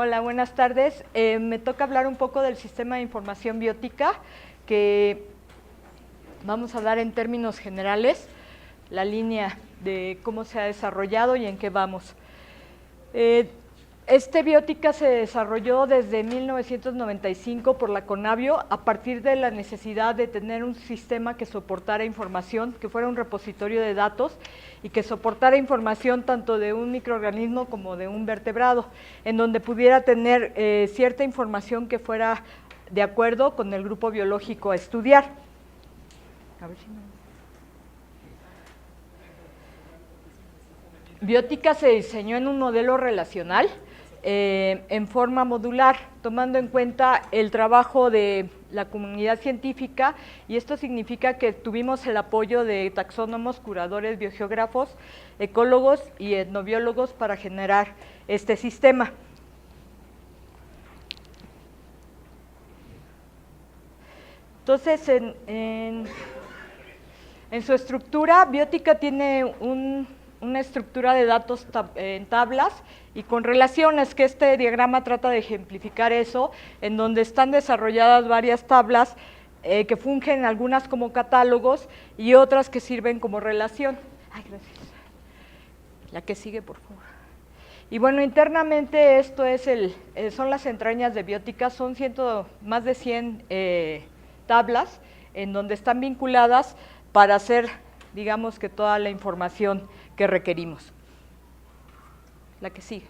Hola, buenas tardes. Me toca hablar un poco del sistema de información biótica, que vamos a dar en términos generales la línea de cómo se ha desarrollado y en qué vamos. Biótica se desarrolló desde 1995 por la Conavio a partir de la necesidad de tener un sistema que soportara información, que fuera un repositorio de datos y que soportara información tanto de un microorganismo como de un vertebrado, en donde pudiera tener cierta información que fuera de acuerdo con el grupo biológico a estudiar. A ver si no. Biótica se diseñó en un modelo relacional, en forma modular, tomando en cuenta el trabajo de la comunidad científica, y esto significa que tuvimos el apoyo de taxónomos, curadores, biogeógrafos, ecólogos y etnobiólogos para generar este sistema. Entonces, en su estructura, Biótica tiene una estructura de datos en tablas y con relaciones, que este diagrama trata de ejemplificar eso, en donde están desarrolladas varias tablas que fungen algunas como catálogos y otras que sirven como relación. Ay, gracias. La que sigue, por favor. Y bueno, internamente esto es son las entrañas de Biótica, son más de 100 tablas en donde están vinculadas para hacer, digamos, que toda la información que requerimos. La que sigue.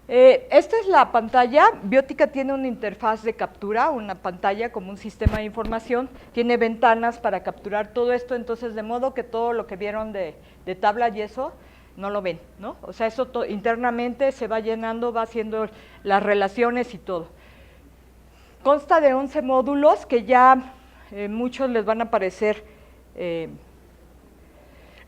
Esta es la pantalla. Biótica tiene una interfaz de captura, una pantalla como un sistema de información, tiene ventanas para capturar todo esto, entonces de modo que todo lo que vieron de tabla y eso, no lo ven, ¿no? O sea, eso internamente se va llenando, va haciendo las relaciones y todo. Consta de 11 módulos que ya muchos les van a aparecer,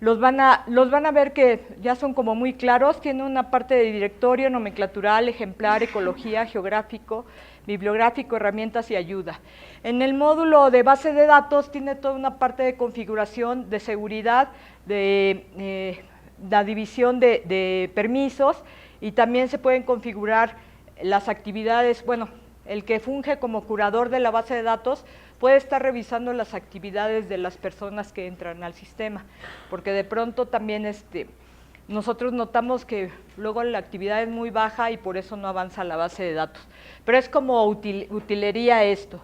los van a ver que ya son como muy claros. Tiene una parte de directorio, nomenclatural, ejemplar, ecología, geográfico, bibliográfico, herramientas y ayuda. En el módulo de base de datos tiene toda una parte de configuración, de seguridad, de la división de permisos, y también se pueden configurar las actividades. Bueno, el que funge como curador de la base de datos puede estar revisando las actividades de las personas que entran al sistema, porque de pronto también nosotros notamos que luego la actividad es muy baja y por eso no avanza la base de datos. Pero es como utilería esto.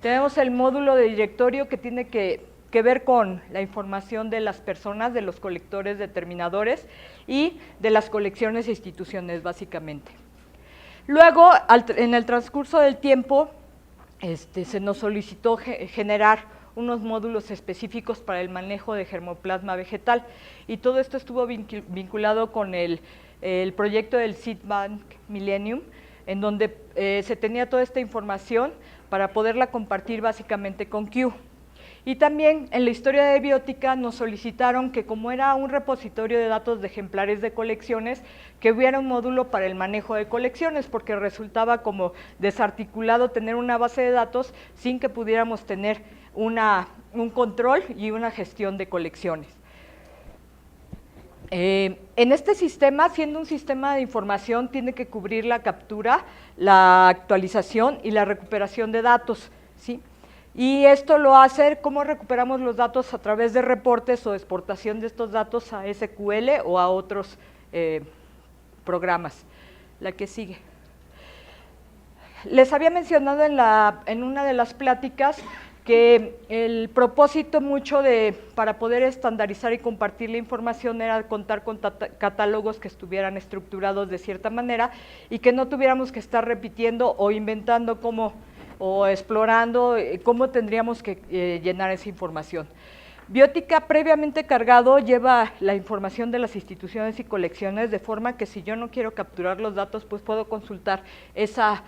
Tenemos el módulo de directorio que tiene que ver con la información de las personas, de los colectores determinadores y de las colecciones e instituciones, básicamente. Luego, en el transcurso del tiempo, se nos solicitó generar unos módulos específicos para el manejo de germoplasma vegetal, y todo esto estuvo vinculado con el proyecto del Seed Bank Millennium, en donde se tenía toda esta información para poderla compartir básicamente con Q. Y también en la historia de Biótica nos solicitaron que, como era un repositorio de datos de ejemplares de colecciones, que hubiera un módulo para el manejo de colecciones, porque resultaba como desarticulado tener una base de datos sin que pudiéramos tener un control y una gestión de colecciones. En este sistema, siendo un sistema de información, tiene que cubrir la captura, la actualización y la recuperación de datos, ¿sí? Y esto lo hace, ¿cómo recuperamos los datos? A través de reportes o exportación de estos datos a SQL o a otros programas. La que sigue. Les había mencionado en una de las pláticas que el propósito mucho para poder estandarizar y compartir la información era contar con catálogos que estuvieran estructurados de cierta manera y que no tuviéramos que estar repitiendo o inventando o explorando cómo tendríamos que llenar esa información. Biótica, previamente cargado, lleva la información de las instituciones y colecciones, de forma que si yo no quiero capturar los datos, pues puedo consultar esa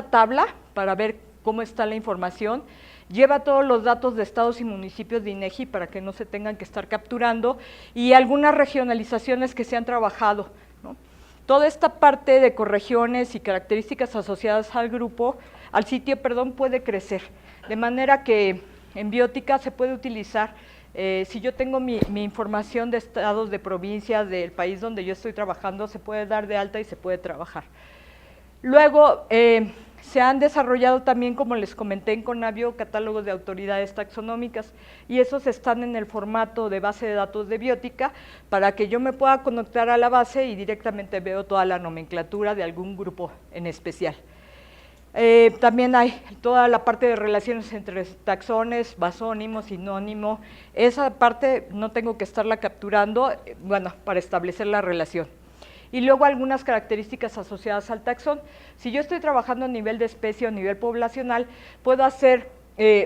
tabla para ver cómo está la información. Lleva todos los datos de estados y municipios de INEGI para que no se tengan que estar capturando, y algunas regionalizaciones que se han trabajado, ¿no? Toda esta parte de ecorregiones y características asociadas al sitio, puede crecer, de manera que en Biótica se puede utilizar Si yo tengo mi información de estados, de provincias, del país donde yo estoy trabajando, se puede dar de alta y se puede trabajar. Luego, se han desarrollado también, como les comenté en Conavio, catálogos de autoridades taxonómicas, y esos están en el formato de base de datos de biótica para que yo me pueda conectar a la base y directamente veo toda la nomenclatura de algún grupo en especial. También hay toda la parte de relaciones entre taxones, basónimo, sinónimo. Esa parte no tengo que estarla capturando, bueno, para establecer la relación. Y luego algunas características asociadas al taxón. Si yo estoy trabajando a nivel de especie o a nivel poblacional, puedo hacer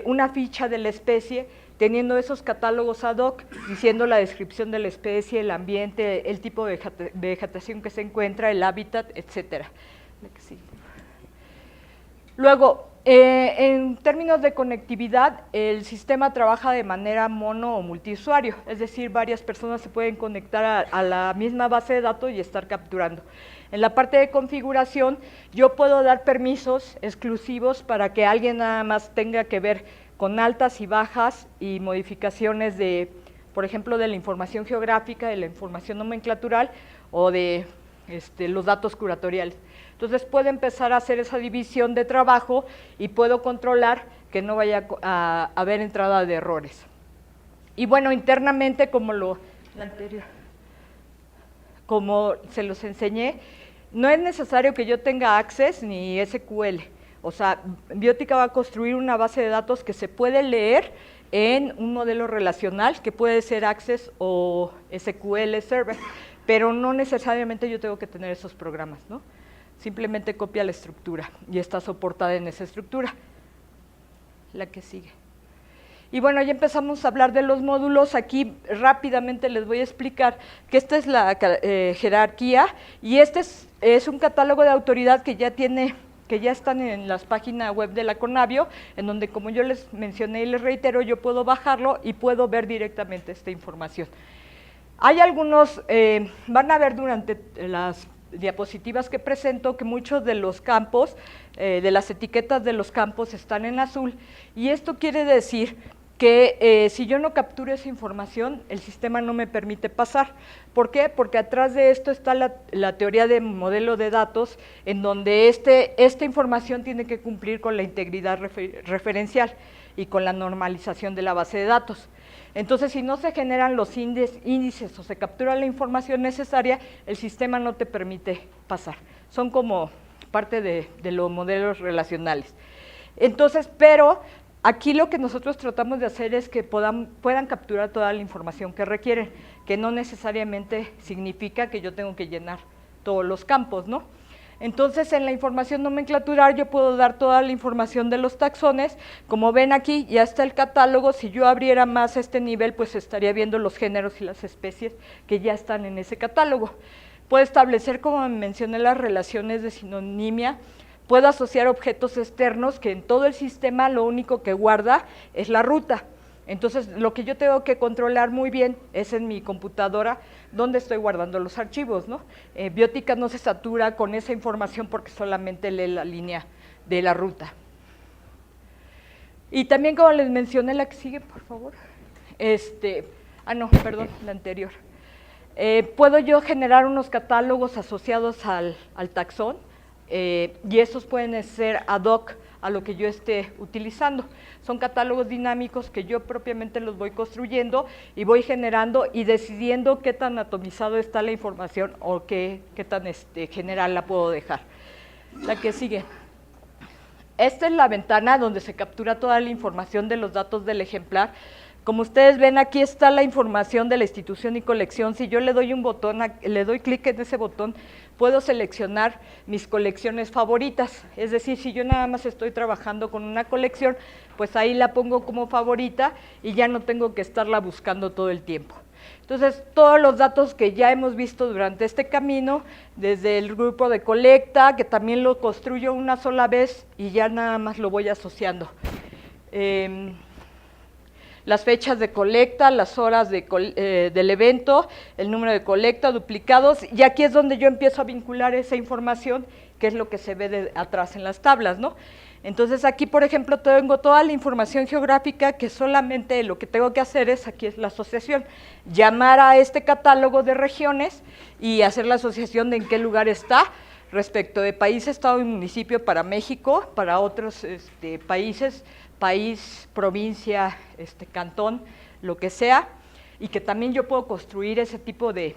una ficha de la especie teniendo esos catálogos ad hoc, diciendo la descripción de la especie, el ambiente, el tipo de vegetación que se encuentra, el hábitat, etcétera. Luego, en términos de conectividad, el sistema trabaja de manera mono o multiusuario, es decir, varias personas se pueden conectar a la misma base de datos y estar capturando. En la parte de configuración, yo puedo dar permisos exclusivos para que alguien nada más tenga que ver con altas y bajas y modificaciones de, por ejemplo, de la información geográfica, de la información nomenclatural o de los datos curatoriales. Entonces puedo empezar a hacer esa división de trabajo y puedo controlar que no vaya a haber entrada de errores. Y bueno, internamente, como se los enseñé, no es necesario que yo tenga Access ni SQL. O sea, Biótica va a construir una base de datos que se puede leer en un modelo relacional, que puede ser Access o SQL Server, pero no necesariamente yo tengo que tener esos programas, ¿no? Simplemente copia la estructura y está soportada en esa estructura. La que sigue. Y bueno, ya empezamos a hablar de los módulos. Aquí rápidamente les voy a explicar que esta es la jerarquía y este es un catálogo de autoridad que ya están en las páginas web de la Conavio, en donde, como yo les mencioné y les reitero, yo puedo bajarlo y puedo ver directamente esta información. Hay algunos, van a ver durante las diapositivas que presento que muchos de los campos, de las etiquetas de los campos están en azul, y esto quiere decir que si yo no capturo esa información, el sistema no me permite pasar. ¿Por qué? Porque atrás de esto está la teoría de modelo de datos, en donde esta información tiene que cumplir con la integridad referencial y con la normalización de la base de datos. Entonces, si no se generan los índices o se captura la información necesaria, el sistema no te permite pasar. Son como parte de los modelos relacionales. Entonces, pero aquí lo que nosotros tratamos de hacer es que puedan capturar toda la información que requieren, que no necesariamente significa que yo tengo que llenar todos los campos, ¿no? Entonces, en la información nomenclatural yo puedo dar toda la información de los taxones. Como ven aquí, ya está el catálogo. Si yo abriera más este nivel, pues estaría viendo los géneros y las especies que ya están en ese catálogo. Puedo establecer, como mencioné, las relaciones de sinonimia. Puedo asociar objetos externos, que en todo el sistema lo único que guarda es la ruta. Entonces, lo que yo tengo que controlar muy bien es en mi computadora dónde estoy guardando los archivos, ¿no? Biótica no se satura con esa información porque solamente lee la línea de la ruta. Y también, como les mencioné, la que sigue, por favor. Perdón, la anterior. Puedo yo generar unos catálogos asociados al taxón, y esos pueden ser ad hoc a lo que yo esté utilizando. Son catálogos dinámicos que yo propiamente los voy construyendo y voy generando y decidiendo qué tan atomizado está la información o qué tan general la puedo dejar. La que sigue. Esta es la ventana donde se captura toda la información de los datos del ejemplar. Como ustedes ven, aquí está la información de la institución y colección. Si yo le doy un botón, le doy clic en ese botón, puedo seleccionar mis colecciones favoritas. Es decir, si yo nada más estoy trabajando con una colección, pues ahí la pongo como favorita y ya no tengo que estarla buscando todo el tiempo. Entonces, todos los datos que ya hemos visto durante este camino, desde el grupo de colecta, que también lo construyo una sola vez y ya nada más lo voy asociando. las fechas de colecta, las horas del evento, el número de colecta, duplicados, y aquí es donde yo empiezo a vincular esa información, que es lo que se ve de atrás en las tablas, ¿no? Entonces aquí, por ejemplo, tengo toda la información geográfica que solamente lo que tengo que hacer es, aquí es la asociación, llamar a este catálogo de regiones y hacer la asociación de en qué lugar está, respecto de país, estado y municipio para México, para otros países, país, provincia, cantón, lo que sea, y que también yo puedo construir ese tipo ¿de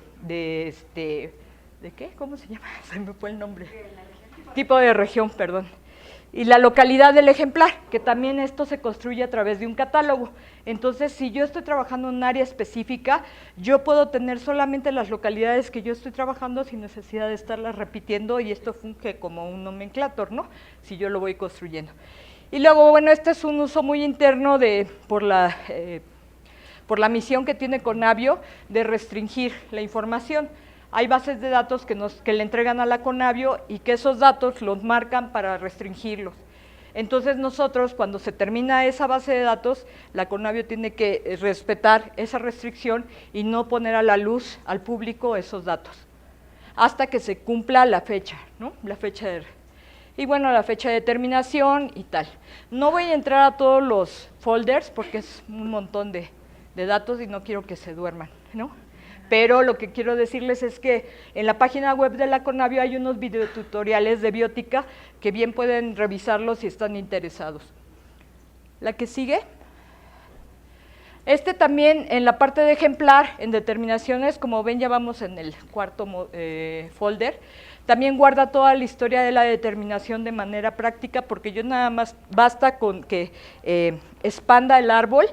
qué? ¿Cómo se llama? Se me fue el nombre. Tipo de región, perdón. Y la localidad del ejemplar, que también esto se construye a través de un catálogo. Entonces, si yo estoy trabajando en un área específica, yo puedo tener solamente las localidades que yo estoy trabajando sin necesidad de estarlas repitiendo, y esto funge como un nomenclator, ¿no? Si yo lo voy construyendo. Y luego, bueno, este es un uso muy interno por la misión que tiene Conavio de restringir la información. Hay bases de datos que le entregan a la Conavio y que esos datos los marcan para restringirlos. Entonces nosotros, cuando se termina esa base de datos, la Conavio tiene que respetar esa restricción y no poner a la luz al público esos datos, hasta que se cumpla la fecha, ¿no? La fecha y bueno, la fecha de terminación y tal. No voy a entrar a todos los folders porque es un montón de datos y no quiero que se duerman, ¿no? Pero lo que quiero decirles es que en la página web de la Conavio hay unos videotutoriales de biótica que bien pueden revisarlos si están interesados. La que sigue. También en la parte de ejemplar, en determinaciones, como ven ya vamos en el cuarto folder, también guarda toda la historia de la determinación de manera práctica, porque yo nada más basta con que expanda el árbol,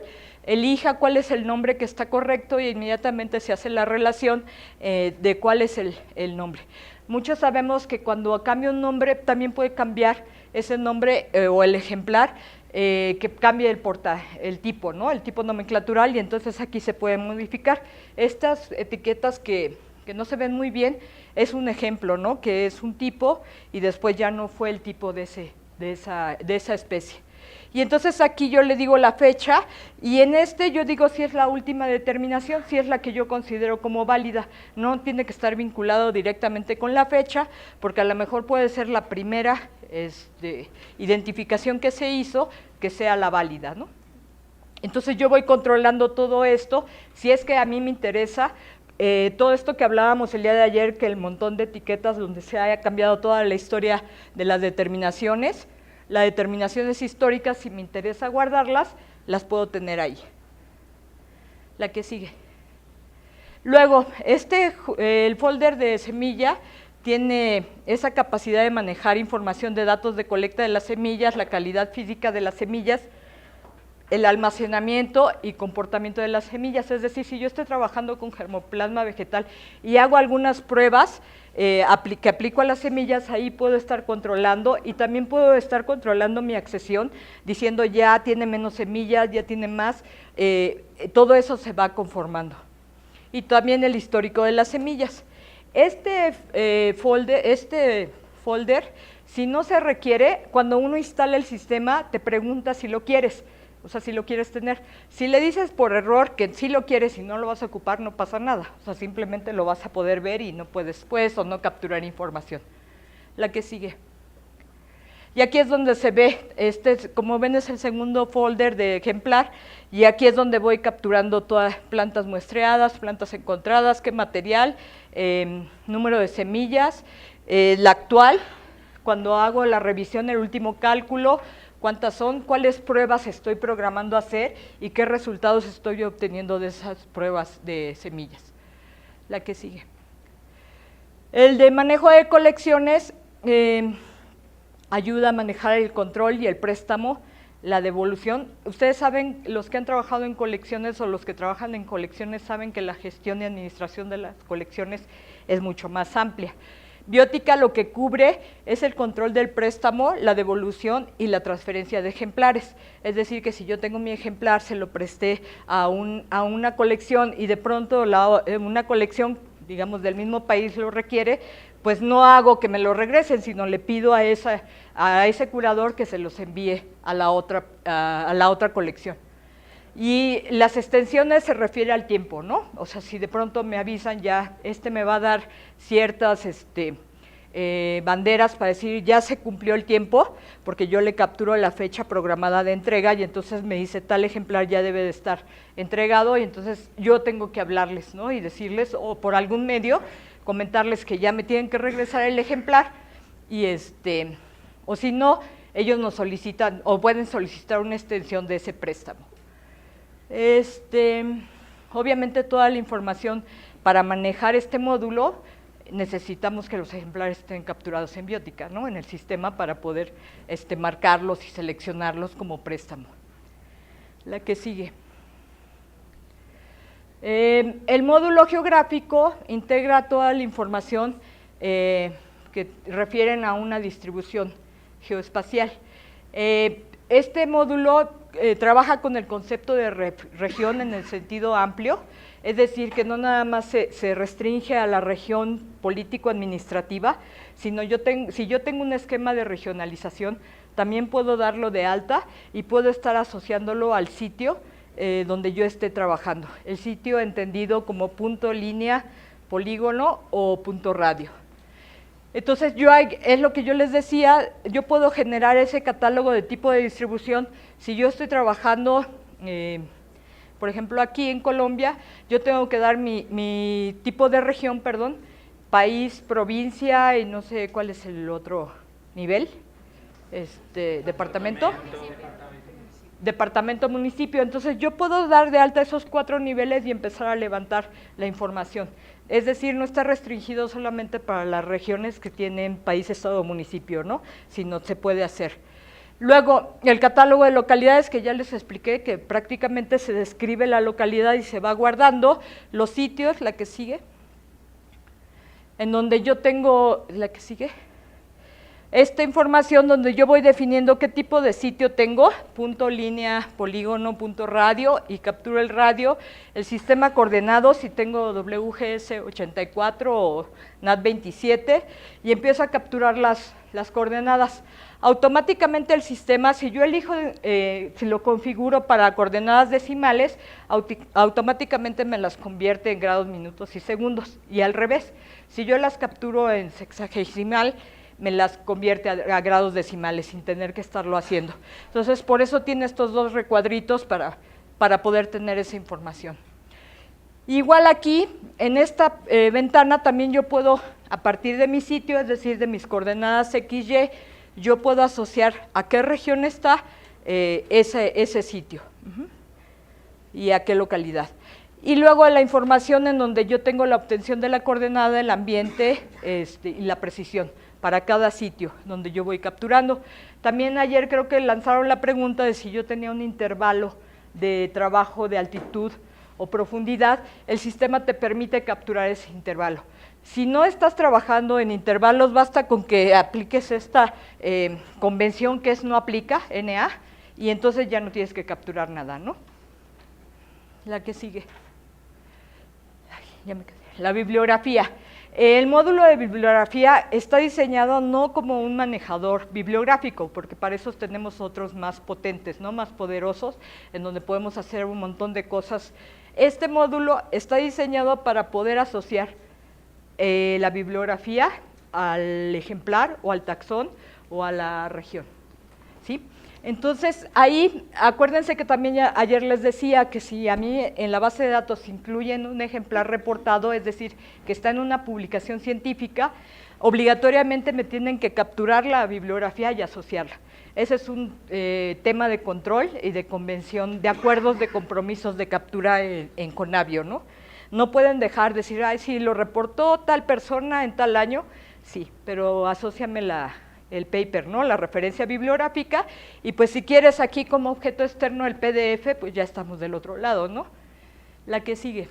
elija cuál es el nombre que está correcto y inmediatamente se hace la relación de cuál es el nombre. Muchos sabemos que cuando cambia un nombre también puede cambiar ese nombre o el ejemplar, que cambie el tipo, ¿no? El tipo nomenclatural, y entonces aquí se puede modificar. Estas etiquetas que no se ven muy bien es un ejemplo, ¿no? Que es un tipo y después ya no fue el tipo de esa especie. Y entonces aquí yo le digo la fecha, y en yo digo si es la última determinación, si es la que yo considero como válida. No tiene que estar vinculado directamente con la fecha, porque a lo mejor puede ser la primera identificación que se hizo, que sea la válida, ¿no? Entonces yo voy controlando todo esto, si es que a mí me interesa. Todo esto que hablábamos el día de ayer, que el montón de etiquetas donde se haya cambiado toda la historia de las determinaciones, las determinaciones históricas, si me interesa guardarlas, las puedo tener ahí. La que sigue. Luego, el folder de semilla tiene esa capacidad de manejar información de datos de colecta de las semillas, la calidad física de las semillas, el almacenamiento y comportamiento de las semillas. Es decir, si yo estoy trabajando con germoplasma vegetal y hago algunas pruebas que aplico a las semillas, ahí puedo estar controlando, y también puedo estar controlando mi accesión, diciendo ya tiene menos semillas, ya tiene más, todo eso se va conformando. Y también el histórico de las semillas. Este folder, si no se requiere, cuando uno instala el sistema, te pregunta si lo quieres. O sea, si lo quieres tener. Si le dices por error que sí lo quieres y no lo vas a ocupar, no pasa nada. O sea, simplemente lo vas a poder ver y no puedes o no capturar información. La que sigue. Y aquí es donde se ve, como ven es el segundo folder de ejemplar, y aquí es donde voy capturando todas plantas muestreadas, plantas encontradas, qué material, número de semillas, la actual, cuando hago la revisión, el último cálculo, cuántas son, cuáles pruebas estoy programando hacer y qué resultados estoy obteniendo de esas pruebas de semillas. La que sigue. El de manejo de colecciones ayuda a manejar el control y el préstamo, la devolución. Ustedes saben, los que han trabajado en colecciones o los que trabajan en colecciones saben que la gestión y administración de las colecciones es mucho más amplia. Biótica lo que cubre es el control del préstamo, la devolución y la transferencia de ejemplares. Es decir, que si yo tengo mi ejemplar, se lo presté a una colección y de pronto una colección, digamos, del mismo país lo requiere, pues no hago que me lo regresen, sino le pido a ese curador que se los envíe a la otra colección. Y las extensiones se refiere al tiempo, ¿no? O sea, si de pronto me avisan ya, me va a dar ciertas banderas para decir ya se cumplió el tiempo, porque yo le capturo la fecha programada de entrega y entonces me dice tal ejemplar ya debe de estar entregado y entonces yo tengo que hablarles, ¿no? Y decirles, o por algún medio, comentarles que ya me tienen que regresar el ejemplar y o si no, ellos nos solicitan o pueden solicitar una extensión de ese préstamo. Obviamente toda la información para manejar este módulo necesitamos que los ejemplares estén capturados en Biótica, ¿no? En el sistema para poder marcarlos y seleccionarlos como préstamo. La que sigue. El módulo geográfico integra toda la información que refieren a una distribución geoespacial. Este módulo trabaja con el concepto de región en el sentido amplio, es decir, que no nada más se restringe a la región político-administrativa, sino si yo tengo un esquema de regionalización, también puedo darlo de alta y puedo estar asociándolo al sitio donde yo esté trabajando. El sitio entendido como punto, línea, polígono o punto radio. Entonces, es lo que yo les decía, yo puedo generar ese catálogo de tipo de distribución. Si yo estoy trabajando, por ejemplo, aquí en Colombia, yo tengo que dar mi tipo de región, perdón, país, provincia y no sé cuál es el otro nivel, departamento. Departamento, municipio, entonces yo puedo dar de alta esos 4 niveles y empezar a levantar la información. Es decir, no está restringido solamente para las regiones que tienen país, estado o municipio, ¿no? Sino se puede hacer. Luego, el catálogo de localidades que ya les expliqué, que prácticamente se describe la localidad y se va guardando los sitios, la que sigue, en donde yo tengo, la que sigue, esta información donde yo voy definiendo qué tipo de sitio tengo, punto, línea, polígono, punto, radio, y capturo el radio, el sistema coordenado, si tengo WGS 84 o NAT 27, y empiezo a capturar las coordenadas. Automáticamente el sistema, si yo elijo, si lo configuro para coordenadas decimales, automáticamente me las convierte en grados, minutos y segundos, y al revés, si yo las capturo en sexagesimal, me las convierte a grados decimales sin tener que estarlo haciendo. Entonces, por eso tiene estos 2 recuadritos para poder tener esa información. Igual aquí, en esta ventana también yo puedo, a partir de mi sitio, es decir, de mis coordenadas XY, yo puedo asociar a qué región está ese sitio y a qué localidad. Y luego la información en donde yo tengo la obtención de la coordenada del ambiente y la precisión para cada sitio donde yo voy capturando. También ayer creo que lanzaron la pregunta de si yo tenía un intervalo de trabajo de altitud o profundidad, el sistema te permite capturar ese intervalo. Si no estás trabajando en intervalos, basta con que apliques esta convención que es no aplica, NA, y entonces ya no tienes que capturar nada, ¿no? La que sigue. Ay, ya me quedé. La bibliografía. El módulo de bibliografía está diseñado no como un manejador bibliográfico, porque para eso tenemos otros más potentes, ¿no? Más poderosos, en donde podemos hacer un montón de cosas. Este módulo está diseñado para poder asociar la bibliografía al ejemplar o al taxón o a la región, ¿sí? Entonces, ahí, acuérdense que también ayer les decía que si a mí en la base de datos incluyen un ejemplar reportado, es decir, que está en una publicación científica, obligatoriamente me tienen que capturar la bibliografía y asociarla. Ese es un tema de control y de convención, de acuerdos de compromisos de captura en Conavio, ¿no? No pueden dejar de decir, ay, sí, lo reportó tal persona en tal año, sí, pero asóciame el paper, ¿no? La referencia bibliográfica, y pues si quieres aquí como objeto externo el PDF, pues ya estamos del otro lado, ¿no? La que sigue.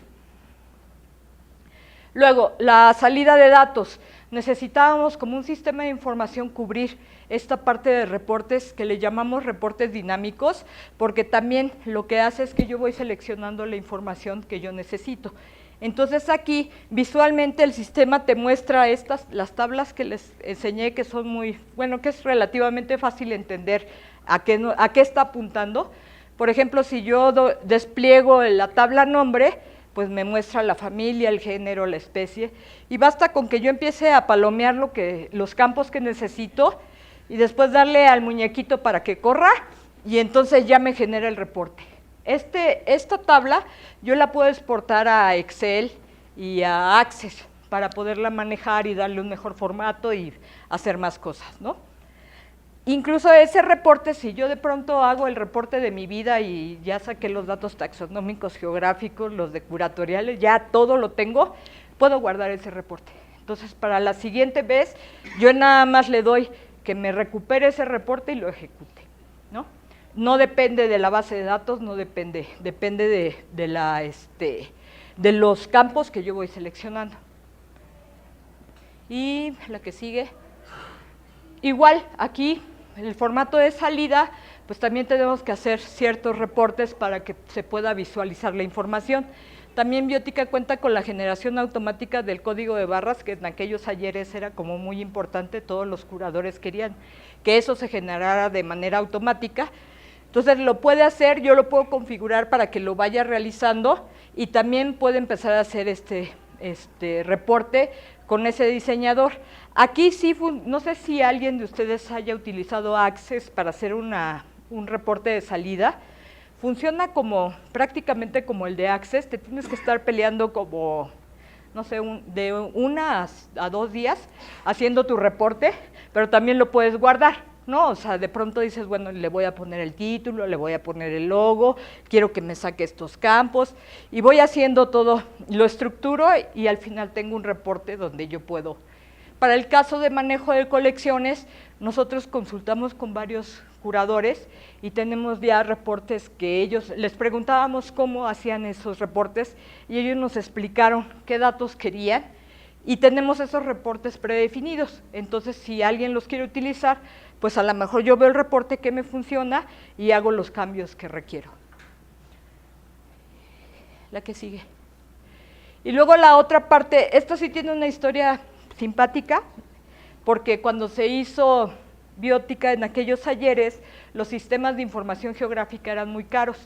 Luego, la salida de datos. Necesitábamos como un sistema de información cubrir esta parte de reportes que le llamamos reportes dinámicos, porque también lo que hace es que yo voy seleccionando la información que yo necesito. Entonces aquí visualmente el sistema te muestra las tablas que les enseñé, que son muy, bueno, que es relativamente fácil entender a qué está apuntando, Por ejemplo, si yo despliego la tabla nombre, pues me muestra la familia, el género, la especie, y basta con que yo empiece a palomear los campos que necesito y después darle al muñequito para que corra y entonces ya me genera el reporte. Esta tabla yo la puedo exportar a Excel y a Access para poderla manejar y darle un mejor formato y hacer más cosas, ¿no? Incluso ese reporte, si yo de pronto hago el reporte de mi vida y ya saqué los datos taxonómicos, geográficos, los de curatoriales, ya todo lo tengo, puedo guardar ese reporte. Entonces, para la siguiente vez, yo nada más le doy que me recupere ese reporte y lo ejecute, ¿no? No depende de la base de datos, no depende, depende de los campos que yo voy seleccionando. Y la que sigue, igual aquí, el formato de salida, pues también tenemos que hacer ciertos reportes para que se pueda visualizar la información. También Biotica cuenta con la generación automática del código de barras, que en aquellos ayeres era como muy importante, todos los curadores querían que eso se generara de manera automática. Entonces lo puede hacer, yo lo puedo configurar para que lo vaya realizando y también puede empezar a hacer este reporte con ese diseñador. Aquí sí, no sé si alguien de ustedes haya utilizado Access para hacer un reporte de salida. Funciona prácticamente como el de Access, te tienes que estar peleando como, no sé, de 1 a 2 días haciendo tu reporte, pero también lo puedes guardar, ¿no? O sea, de pronto dices, bueno, le voy a poner el título, le voy a poner el logo, quiero que me saque estos campos, y voy haciendo todo, lo estructuro y al final tengo un reporte donde yo puedo. Para el caso de manejo de colecciones, nosotros consultamos con varios curadores y tenemos ya reportes que les preguntábamos cómo hacían esos reportes y ellos nos explicaron qué datos querían y tenemos esos reportes predefinidos. Entonces, si alguien los quiere utilizar, pues a lo mejor yo veo el reporte que me funciona y hago los cambios que requiero. La que sigue. Y luego la otra parte, esto sí tiene una historia simpática, porque cuando se hizo Biotica en aquellos ayeres, los sistemas de información geográfica eran muy caros,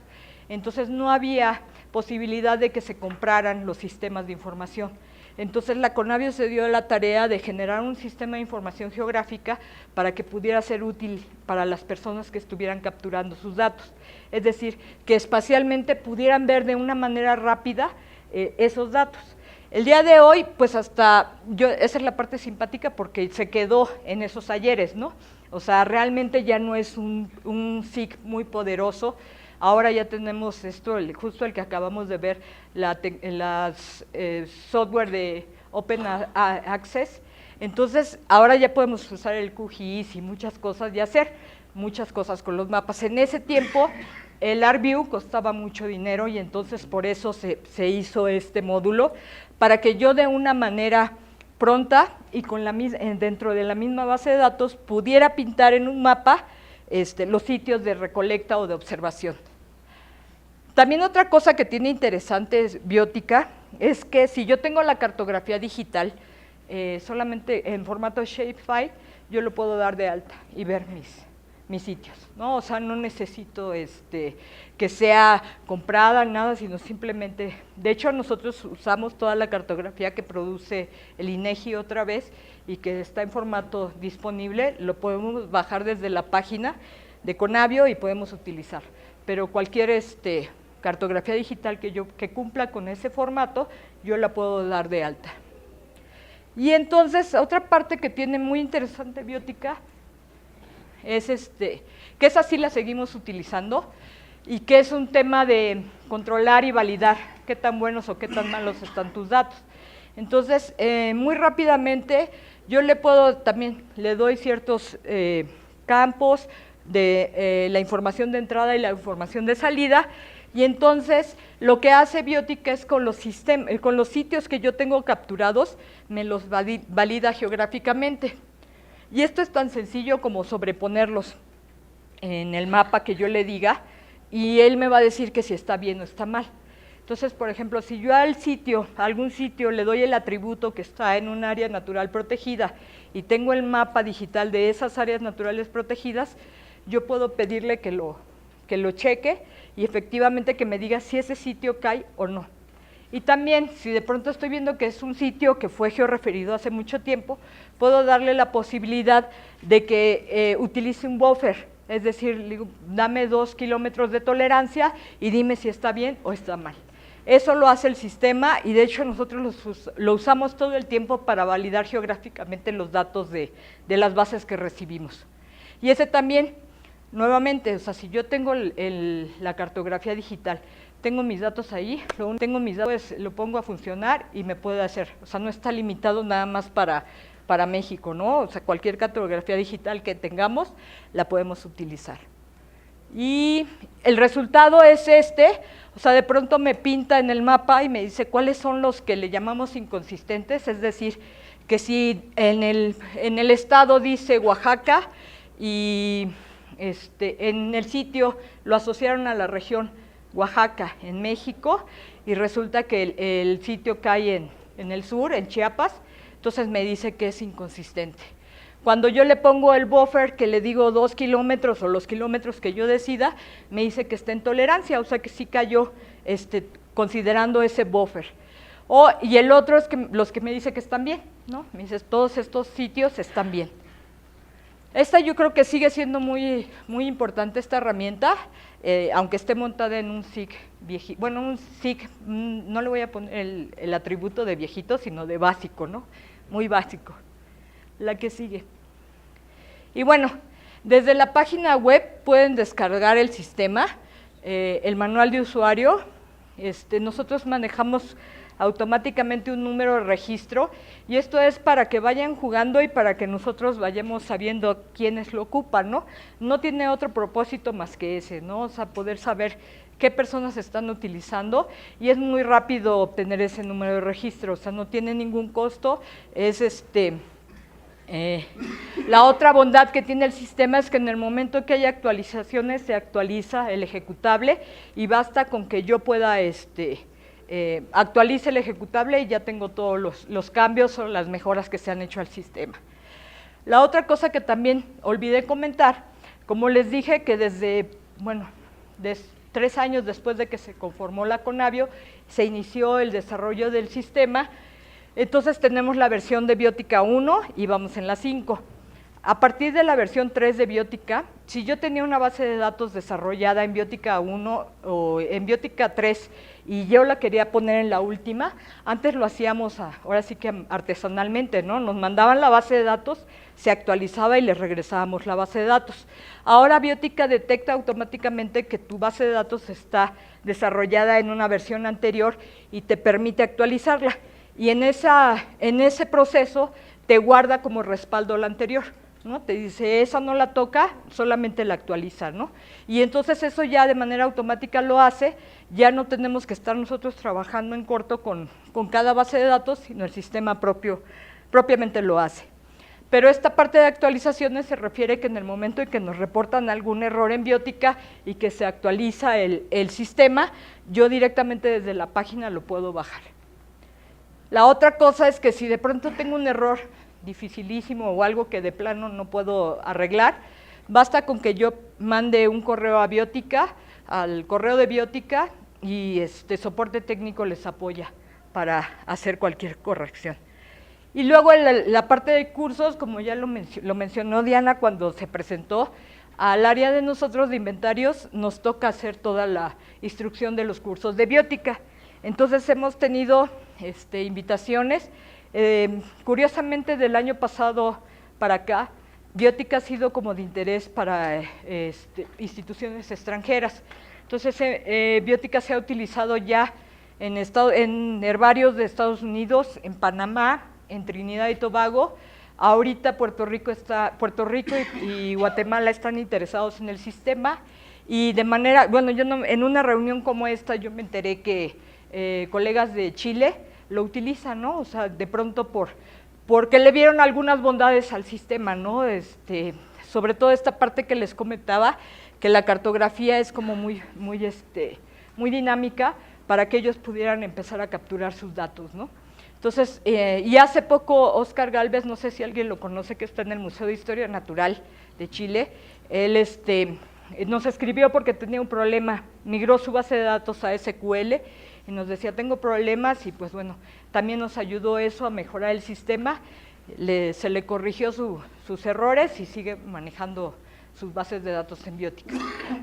entonces no había posibilidad de que se compraran los sistemas de información. Entonces la Conavio se dio la tarea de generar un sistema de información geográfica para que pudiera ser útil para las personas que estuvieran capturando sus datos, es decir, que espacialmente pudieran ver de una manera rápida esos datos. El día de hoy, pues esa es la parte simpática porque se quedó en esos ayeres, ¿no? O sea, realmente ya no es un SIG muy poderoso. Ahora ya tenemos justo el que acabamos de ver, software de Open Access. Entonces, ahora ya podemos usar el QGIS y muchas cosas y hacer muchas cosas con los mapas. En ese tiempo, el ArcView costaba mucho dinero y entonces por eso se hizo este módulo, para que yo de una manera pronta y dentro de la misma base de datos pudiera pintar en un mapa los sitios de recolecta o de observación. También otra cosa que tiene interesante Biotica es que si yo tengo la cartografía digital, solamente en formato shapefile, yo lo puedo dar de alta y ver mis sitios, ¿no? O sea, no necesito que sea comprada, nada, sino simplemente, de hecho nosotros usamos toda la cartografía que produce el INEGI otra vez y que está en formato disponible, lo podemos bajar desde la página de Conavio y podemos utilizar, pero cualquier cartografía digital que cumpla con ese formato, yo la puedo dar de alta. Y entonces, otra parte que tiene muy interesante Biotica es que esa sí la seguimos utilizando y que es un tema de controlar y validar qué tan buenos o qué tan malos están tus datos. Entonces, muy rápidamente, yo le doy ciertos campos de la información de entrada y la información de salida, y entonces lo que hace Biotica es con los sitios que yo tengo capturados, me los valida geográficamente. Y esto es tan sencillo como sobreponerlos en el mapa que yo le diga y él me va a decir que si está bien o está mal. Entonces, por ejemplo, si yo a algún sitio le doy el atributo que está en un área natural protegida y tengo el mapa digital de esas áreas naturales protegidas, yo puedo pedirle que que lo cheque y efectivamente que me diga si ese sitio cae o no. Y también, si de pronto estoy viendo que es un sitio que fue georreferido hace mucho tiempo, puedo darle la posibilidad de que utilice un buffer, es decir, digo, dame 2 kilómetros de tolerancia y dime si está bien o está mal. Eso lo hace el sistema y de hecho nosotros lo usamos todo el tiempo para validar geográficamente los datos de las bases que recibimos. Y ese también, nuevamente, o sea, si yo tengo la cartografía digital, tengo mis datos ahí, tengo mis datos, pues, lo pongo a funcionar y me puede hacer, o sea, no está limitado nada más para México, ¿no? O sea, cualquier cartografía digital que tengamos, la podemos utilizar. Y el resultado es o sea, de pronto me pinta en el mapa y me dice cuáles son los que le llamamos inconsistentes, es decir, que si en el estado dice Oaxaca y en el sitio lo asociaron a la región Oaxaca, en México, y resulta que el sitio cae en el sur, en Chiapas, entonces me dice que es inconsistente. Cuando yo le pongo el buffer, que le digo 2 kilómetros o los kilómetros que yo decida, me dice que está en tolerancia, o sea que sí cayó considerando ese buffer. Y el otro es los que me dice que están bien, ¿no? Me dice, todos estos sitios están bien. Esta yo creo que sigue siendo muy, muy importante esta herramienta, aunque esté montada en un SIG viejito. Bueno, un SIG, no le voy a poner el atributo de viejito, sino de básico, ¿no? Muy básico. La que sigue. Y bueno, desde la página web pueden descargar el sistema, el manual de usuario. Nosotros manejamos automáticamente un número de registro y esto es para que vayan jugando y para que nosotros vayamos sabiendo quiénes lo ocupan, ¿no? No tiene otro propósito más que ese, ¿no? O sea, poder saber qué personas están utilizando y es muy rápido obtener ese número de registro, o sea, no tiene ningún costo, es la otra bondad que tiene el sistema es que en el momento que hay actualizaciones se actualiza el ejecutable y basta con que yo pueda actualice el ejecutable y ya tengo todos los cambios o las mejoras que se han hecho al sistema. La otra cosa que también olvidé comentar, como les dije que desde 3 años después de que se conformó la Conavio, se inició el desarrollo del sistema, entonces tenemos la versión de Biótica 1 y vamos en la 5. A partir de la versión 3 de Biótica, si yo tenía una base de datos desarrollada en Biótica 1 o en Biótica 3 y yo la quería poner en la última, antes lo hacíamos ahora sí que artesanalmente, ¿no? Nos mandaban la base de datos, se actualizaba y les regresábamos la base de datos. Ahora Biótica detecta automáticamente que tu base de datos está desarrollada en una versión anterior y te permite actualizarla. Y en ese proceso te guarda como respaldo la anterior, ¿no? Te dice, esa no la toca, solamente la actualiza, ¿no? Y entonces eso ya de manera automática lo hace, ya no tenemos que estar nosotros trabajando en corto con cada base de datos, sino el sistema propiamente lo hace. Pero esta parte de actualizaciones se refiere que en el momento en que nos reportan algún error en Biótica y que se actualiza el sistema, yo directamente desde la página lo puedo bajar. La otra cosa es que si de pronto tengo un error dificilísimo o algo que de plano no puedo arreglar, basta con que yo mande un correo a Biótica, al correo de Biótica, y soporte técnico les apoya para hacer cualquier corrección. Y luego en la parte de cursos, como ya lo mencionó Diana cuando se presentó, al área de nosotros de inventarios nos toca hacer toda la instrucción de los cursos de Biótica. Entonces hemos tenido invitaciones, curiosamente del año pasado para acá, Biótica ha sido como de interés para instituciones extranjeras. Entonces Biótica se ha utilizado ya en herbarios de Estados Unidos, en Panamá, en Trinidad y Tobago. Ahorita Puerto Rico y Guatemala están interesados en el sistema y de manera, bueno, en una reunión como esta yo me enteré que colegas de Chile lo utilizan, ¿no? O sea, de pronto porque le vieron algunas bondades al sistema, ¿no? Sobre todo esta parte que les comentaba, que la cartografía es como muy dinámica para que ellos pudieran empezar a capturar sus datos, ¿no? Entonces, y hace poco Óscar Gálvez, no sé si alguien lo conoce, que está en el Museo de Historia Natural de Chile, él nos escribió porque tenía un problema, migró su base de datos a SQL y nos decía, tengo problemas, y pues bueno, también nos ayudó eso a mejorar el sistema, se le corrigió sus errores y sigue manejando sus bases de datos en Biotica.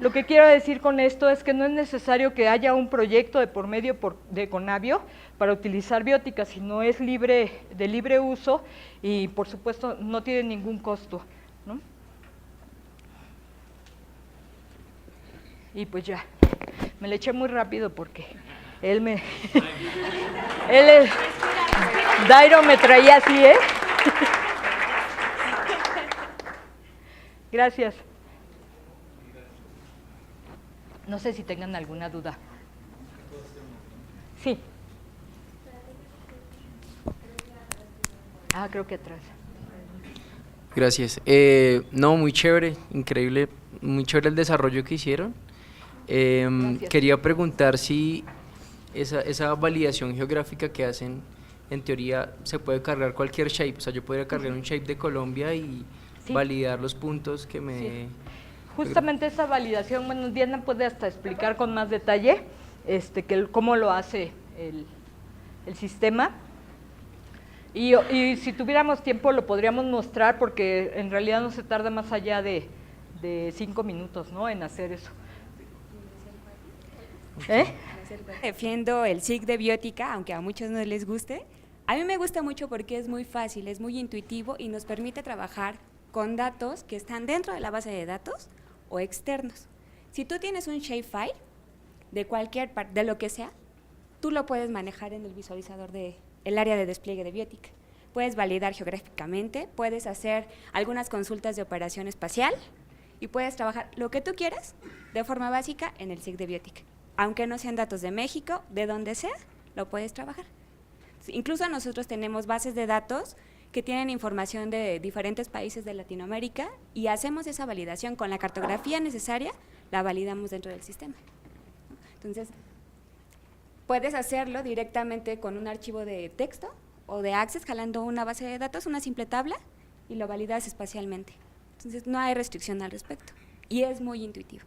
Lo que quiero decir con esto es que no es necesario que haya un proyecto de por medio de Conavio para utilizar Biotica, sino es de libre uso y por supuesto no tiene ningún costo, ¿no? Y pues ya, me le eché muy rápido porque él Dairo me traía así, ¿eh? Gracias. No sé si tengan alguna duda. Sí. Creo que atrás. Gracias. No, muy chévere, increíble, muy chévere el desarrollo que hicieron. Quería preguntar si esa validación geográfica que hacen, en teoría, se puede cargar cualquier shape. O sea, yo podría cargar un shape de Colombia y validar los puntos que me... Sí. Justamente esa validación, bueno, Diana puede hasta explicar con más detalle cómo lo hace el sistema. Y si tuviéramos tiempo lo podríamos mostrar, porque en realidad no se tarda más allá de 5 minutos, ¿no?, en hacer eso. Defiendo el SIG de Biotica, aunque a muchos no les guste. A mí me gusta mucho porque es muy fácil, es muy intuitivo y nos permite trabajar con datos que están dentro de la base de datos o externos. Si tú tienes un shapefile de cualquier parte, de lo que sea, tú lo puedes manejar en el visualizador del área de despliegue de Biotica. Puedes validar geográficamente, puedes hacer algunas consultas de operación espacial y puedes trabajar lo que tú quieras de forma básica en el SIG de Biotica. Aunque no sean datos de México, de donde sea, lo puedes trabajar. Incluso nosotros tenemos bases de datos que tienen información de diferentes países de Latinoamérica y hacemos esa validación con la cartografía necesaria, la validamos dentro del sistema. Entonces, puedes hacerlo directamente con un archivo de texto o de Access, jalando una base de datos, una simple tabla, y lo validas espacialmente. Entonces, no hay restricción al respecto y es muy intuitivo.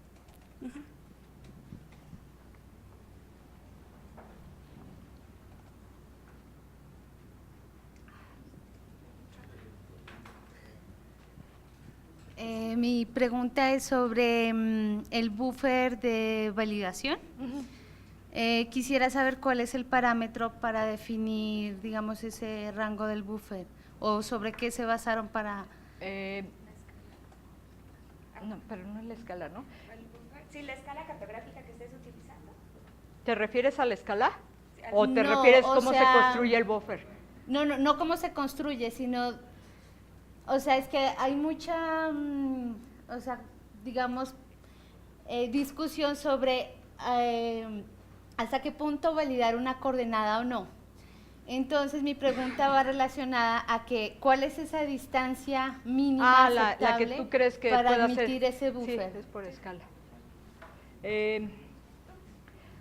Mi pregunta es sobre el buffer de validación. Quisiera saber cuál es el parámetro para definir, digamos, ese rango del buffer, o sobre qué se basaron para… No, pero no es la escala, ¿no? Sí, la escala cartográfica que estés utilizando. ¿Te refieres a la escala? ¿O te refieres cómo se construye el buffer? No cómo se construye, sino… O sea, es que hay mucha, o sea, digamos, discusión sobre hasta qué punto validar una coordenada o no. Entonces, mi pregunta va relacionada a que, ¿cuál es esa distancia mínima aceptable la que tú crees que para pueda admitir ser, ese buffer? Sí, es por escala.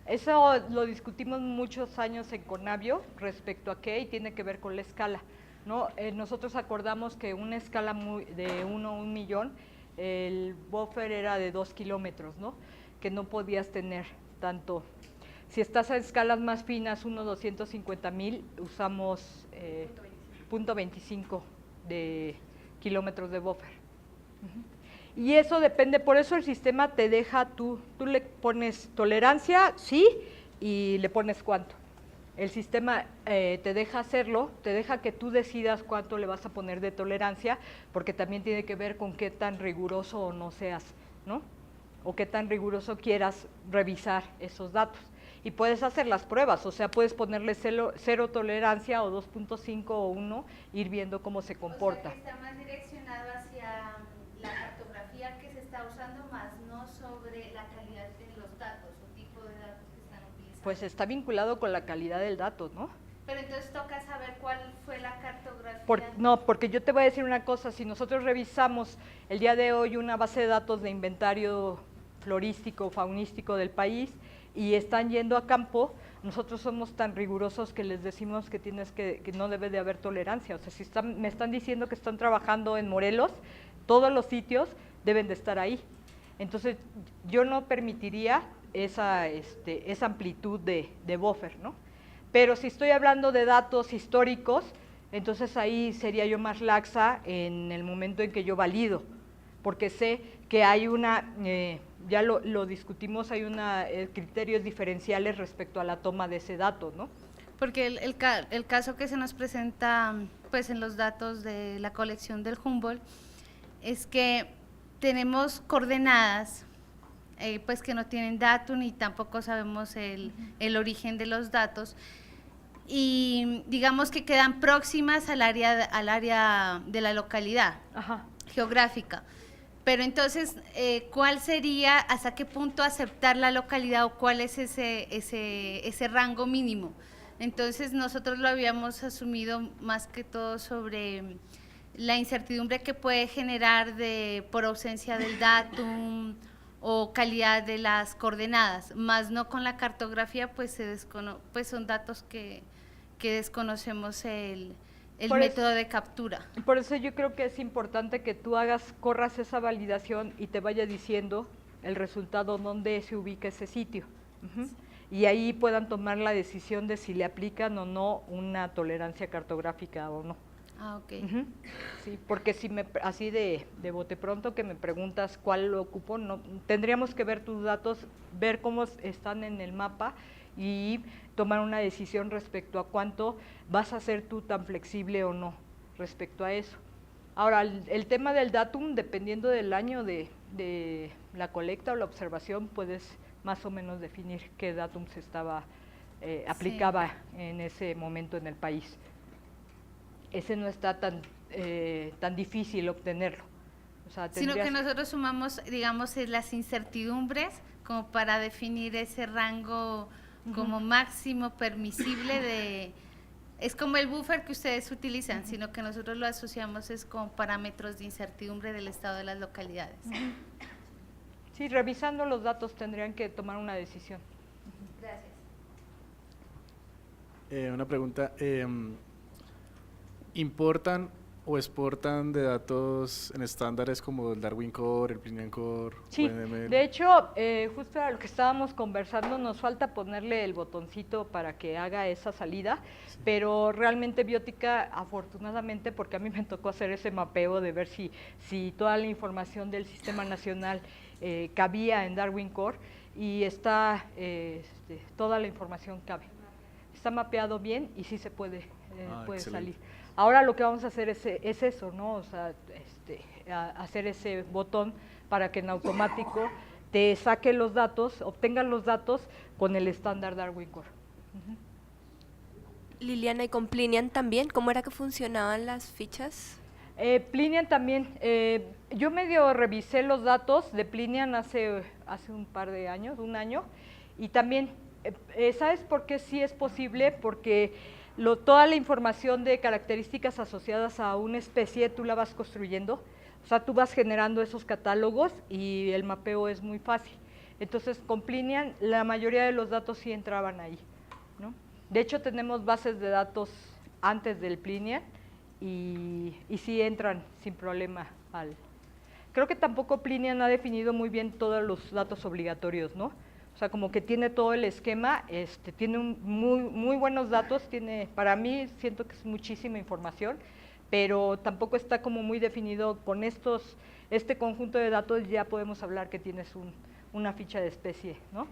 Eso lo discutimos muchos años en Conavio respecto a qué, y tiene que ver con la escala, ¿no? Nosotros acordamos que una escala de 1 a 1 millón, el buffer era de 2 kilómetros, ¿no? Que no podías tener tanto. Si estás a escalas más finas, 1 a 250,000, usamos 0.25 de kilómetros de buffer. Y eso depende, por eso el sistema te deja, tú le pones tolerancia, sí, y le pones cuánto. El sistema te deja hacerlo, te deja que tú decidas cuánto le vas a poner de tolerancia, porque también tiene que ver con qué tan riguroso o no seas, ¿no? O qué tan riguroso quieras revisar esos datos. Y puedes hacer las pruebas, o sea, puedes ponerle cero tolerancia o 2.5 o 1, ir viendo cómo se comporta. O sea, que está más direccionado hacia la cartografía que se está usando, más no sobre la calidad de los datos o tipo de datos que están utilizando. Pues está vinculado con la calidad del dato, ¿no? Pero entonces toca saber cuál fue la cartografía. No, porque yo te voy a decir una cosa, si nosotros revisamos el día de hoy una base de datos de inventario florístico, faunístico del país, y están yendo a campo, nosotros somos tan rigurosos que les decimos que que no debe de haber tolerancia. O sea, si me están diciendo que están trabajando en Morelos, todos los sitios deben de estar ahí. Entonces, yo no permitiría esa amplitud de buffer, ¿no? Pero si estoy hablando de datos históricos, entonces ahí sería yo más laxa en el momento en que yo valido, porque sé que hay ya lo discutimos, hay criterios diferenciales respecto a la toma de ese dato, ¿no? Porque el caso que se nos presenta pues en los datos de la colección del Humboldt es que tenemos coordenadas pues que no tienen datum y tampoco sabemos el origen de los datos, y digamos que quedan próximas al área de la localidad geográfica. Pero entonces, ¿cuál sería, hasta qué punto aceptar la localidad o cuál es ese rango mínimo? Entonces, nosotros lo habíamos asumido más que todo sobre la incertidumbre que puede generar por ausencia del datum o calidad de las coordenadas, más no con la cartografía, pues son datos que desconocemos el método de captura. Por eso yo creo que es importante que tú corras esa validación y te vaya diciendo el resultado donde se ubica ese sitio. Y ahí puedan tomar la decisión de si le aplican o no una tolerancia cartográfica o no. Ah, ok. Sí, porque si así de bote pronto que me preguntas cuál lo ocupo, no, tendríamos que ver tus datos, ver cómo están en el mapa y tomar una decisión respecto a cuánto vas a ser tú tan flexible o no respecto a eso. Ahora, el tema del datum, dependiendo del año de la colecta o la observación, puedes más o menos definir qué datum se aplicaba en ese momento en el país. Ese no está tan difícil obtenerlo. O sea, sino que nosotros sumamos, digamos, las incertidumbres como para definir ese rango como máximo permisible es como el buffer que ustedes utilizan, sino que nosotros lo asociamos es con parámetros de incertidumbre del estado de las localidades. Sí, revisando los datos tendrían que tomar una decisión. Gracias. Una pregunta, ¿importan o exportan de datos en estándares como el Darwin Core, el Plinian Core? Sí, de hecho, justo a lo que estábamos conversando, nos falta ponerle el botoncito para que haga esa salida, pero realmente Biótica, afortunadamente, porque a mí me tocó hacer ese mapeo de ver si toda la información del Sistema Nacional cabía en Darwin Core, y está, toda la información cabe. Está mapeado bien y sí se puede salir. Ahora lo que vamos a hacer es eso, ¿no? O sea, hacer ese botón para que en automático te saque los datos, obtengan los datos con el estándar Darwin Core. Liliana, ¿y con Plinian también? ¿Cómo era que funcionaban las fichas? Plinian también. Yo medio revisé los datos de Plinian hace un par de años, un año, y también, ¿sabes por qué sí es posible? Porque toda la información de características asociadas a una especie tú la vas construyendo, o sea, tú vas generando esos catálogos y el mapeo es muy fácil. Entonces, con Plinian la mayoría de los datos sí entraban ahí, ¿no? De hecho, tenemos bases de datos antes del Plinian y sí entran sin problema Creo que tampoco Plinian ha definido muy bien todos los datos obligatorios, ¿no? O sea, como que tiene todo el esquema, tiene muy buenos datos, para mí siento que es muchísima información, pero tampoco está como muy definido con este conjunto de datos. Ya podemos hablar que tienes una ficha de especie, ¿no?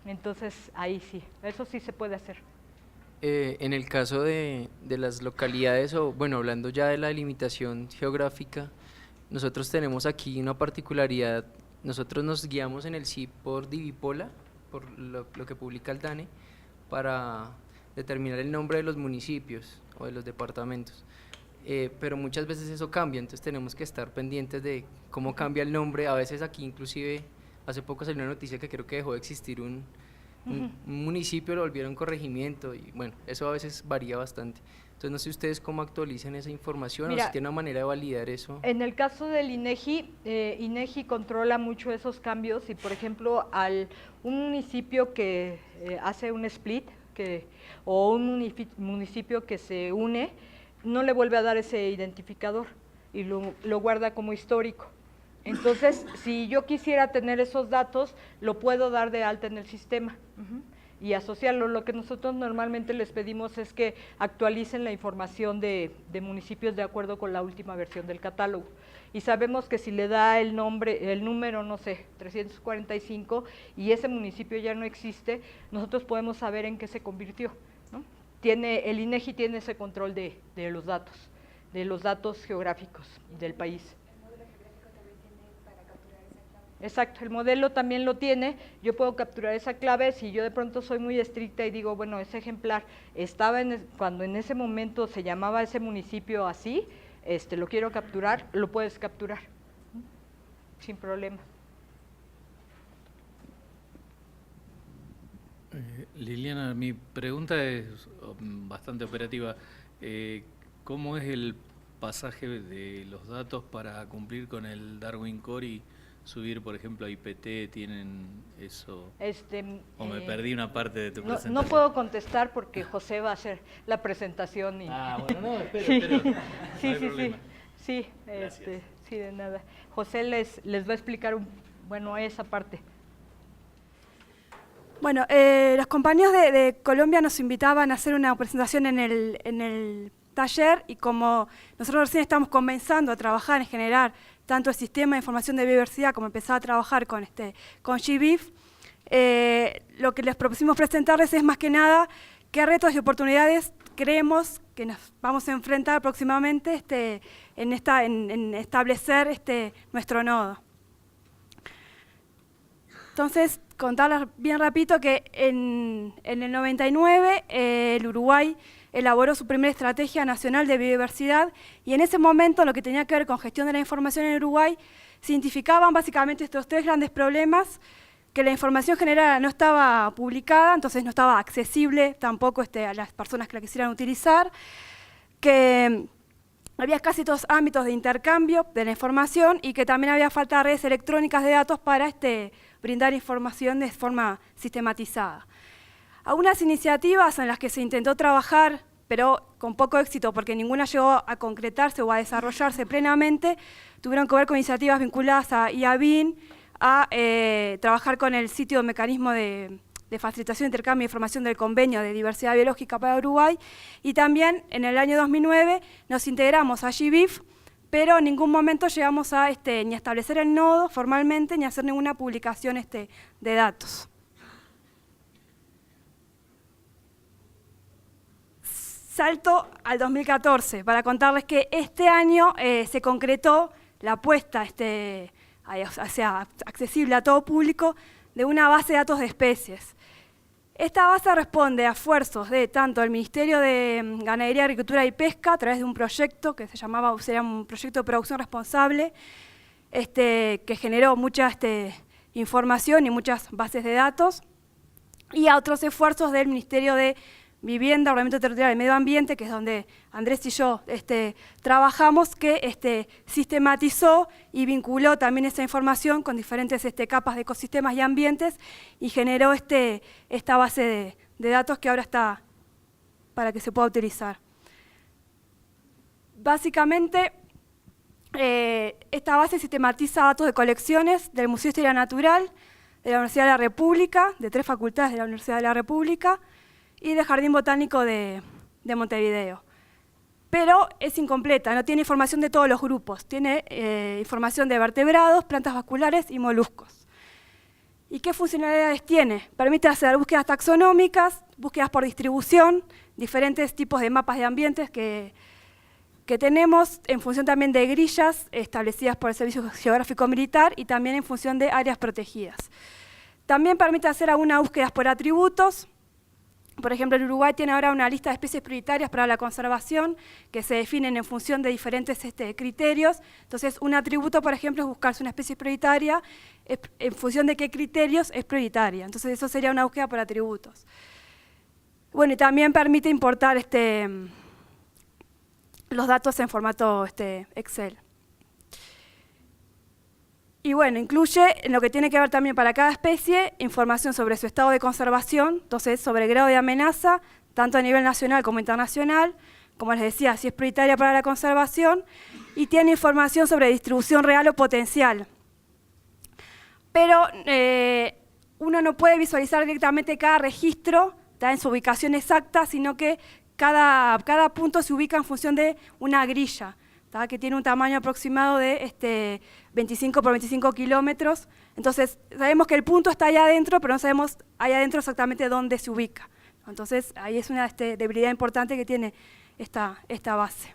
Entonces, ahí sí, eso sí se puede hacer. En el caso de las localidades, o bueno, hablando ya de la delimitación geográfica, nosotros tenemos aquí una particularidad. Nosotros nos guiamos en el CIP por Divipola, por lo que publica el DANE, para determinar el nombre de los municipios o de los departamentos. Pero muchas veces eso cambia, entonces tenemos que estar pendientes de cómo cambia el nombre. A veces aquí inclusive, hace poco salió una noticia que creo que dejó de existir un municipio, lo volvieron corregimiento, y bueno, eso a veces varía bastante. Entonces no sé ustedes cómo actualizan esa información. Mira, o si tienen una manera de validar eso. En el caso del INEGI, INEGI controla mucho esos cambios, y por ejemplo, un municipio que hace un split o un municipio que se une, no le vuelve a dar ese identificador y lo guarda como histórico. Entonces, si yo quisiera tener esos datos, lo puedo dar de alta en el sistema y asociarlo. Lo que nosotros normalmente les pedimos es que actualicen la información de municipios de acuerdo con la última versión del catálogo. Y sabemos que si le da el número, no sé, 345, y ese municipio ya no existe, nosotros podemos saber en qué se convirtió, ¿no? El INEGI tiene ese control de los datos geográficos del país. Exacto, el modelo también lo tiene, yo puedo capturar esa clave. Si yo de pronto soy muy estricta y digo, bueno, ese ejemplar estaba cuando en ese momento se llamaba ese municipio así, lo quiero capturar, lo puedes capturar, sin problema. Liliana, mi pregunta es bastante operativa. ¿Cómo es el pasaje de los datos para cumplir con el Darwin Core y subir, por ejemplo, a IPT? ¿Tienen eso? ¿O me perdí una parte de tu presentación? No puedo contestar porque José va a hacer la presentación. Bueno, no, espero. Sí, no hay problema. Sí, sí, de nada. José les va a explicar esa parte. Bueno, los compañeros de Colombia nos invitaban a hacer una presentación en el taller, y como nosotros recién estamos comenzando a trabajar en generar tanto el sistema de información de biodiversidad como empezar a trabajar con GBIF, lo que les propusimos presentarles es más que nada qué retos y oportunidades creemos que nos vamos a enfrentar próximamente en establecer nuestro nodo. Entonces, contarles bien rapidito que en el 99 el Uruguay elaboró su primera estrategia nacional de biodiversidad, y en ese momento lo que tenía que ver con gestión de la información en Uruguay se identificaban básicamente estos tres grandes problemas: que la información generada no estaba publicada, entonces no estaba accesible tampoco a las personas que la quisieran utilizar, que había casi todos ámbitos de intercambio de la información, y que también había falta de redes electrónicas de datos para brindar información de forma sistematizada. Algunas iniciativas en las que se intentó trabajar, pero con poco éxito porque ninguna llegó a concretarse o a desarrollarse plenamente, tuvieron que ver con iniciativas vinculadas a IABIN, a trabajar con el sitio mecanismo de facilitación e intercambio de información del Convenio de Diversidad Biológica para Uruguay, y también en el año 2009 nos integramos a GBIF, pero en ningún momento llegamos a ni a establecer el nodo formalmente ni a hacer ninguna publicación de datos. Salto al 2014 para contarles que este año se concretó la apuesta accesible a todo público de una base de datos de especies. Esta base responde a esfuerzos de tanto el Ministerio de Ganadería, Agricultura y Pesca a través de un proyecto que sería un proyecto de producción responsable, que generó mucha información y muchas bases de datos, y a otros esfuerzos del Ministerio de Vivienda, Ordenamiento Territorial y Medio Ambiente, que es donde Andrés y yo trabajamos, que sistematizó y vinculó también esa información con diferentes capas de ecosistemas y ambientes, y generó esta base de datos que ahora está para que se pueda utilizar. Básicamente, esta base sistematiza datos de colecciones del Museo de Historia Natural, de la Universidad de la República, de 3 facultades de la Universidad de la República, y del Jardín Botánico de Montevideo. Pero es incompleta, no tiene información de todos los grupos, tiene información de vertebrados, plantas vasculares y moluscos. ¿Y qué funcionalidades tiene? Permite hacer búsquedas taxonómicas, búsquedas por distribución, diferentes tipos de mapas de ambientes que tenemos en función también de grillas establecidas por el Servicio Geográfico Militar, y también en función de áreas protegidas. También permite hacer algunas búsquedas por atributos. Por ejemplo, el Uruguay tiene ahora una lista de especies prioritarias para la conservación que se definen en función de diferentes criterios. Entonces, un atributo, por ejemplo, es buscarse una especie prioritaria en función de qué criterios es prioritaria. Entonces, eso sería una búsqueda por atributos. Bueno, y también permite importar los datos en formato Excel. Y bueno, incluye en lo que tiene que ver también para cada especie información sobre su estado de conservación, entonces sobre el grado de amenaza, tanto a nivel nacional como internacional, como les decía, si es prioritaria para la conservación, y tiene información sobre distribución real o potencial. Pero uno no puede visualizar directamente cada registro en su ubicación exacta, sino que cada punto se ubica en función de una grilla, que tiene un tamaño aproximado de 25 por 25 kilómetros. Entonces, sabemos que el punto está allá adentro, pero no sabemos allá adentro exactamente dónde se ubica. Entonces, ahí es una debilidad importante que tiene esta base.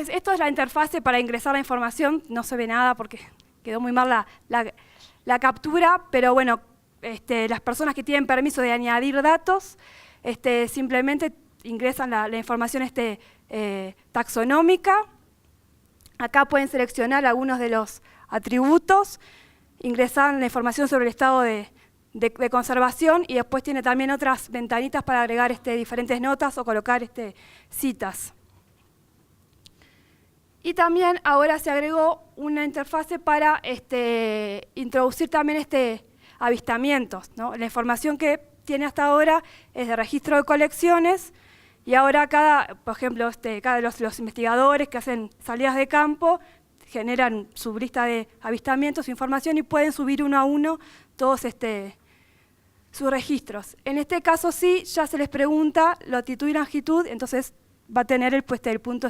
Esto es la interfase para ingresar la información, no se ve nada porque quedó muy mal la captura, pero bueno, las personas que tienen permiso de añadir datos simplemente ingresan la información taxonómica. Acá pueden seleccionar algunos de los atributos, ingresar la información sobre el estado de conservación y después tiene también otras ventanitas para agregar diferentes notas o colocar citas. Y también ahora se agregó una interfase para introducir también avistamientos, ¿no? La información que tiene hasta ahora es de registro de colecciones y ahora por ejemplo, cada los investigadores que hacen salidas de campo generan su lista de avistamientos, su información y pueden subir uno a uno todos sus registros. En este caso sí, ya se les pregunta latitud y longitud, entonces va a tener el punto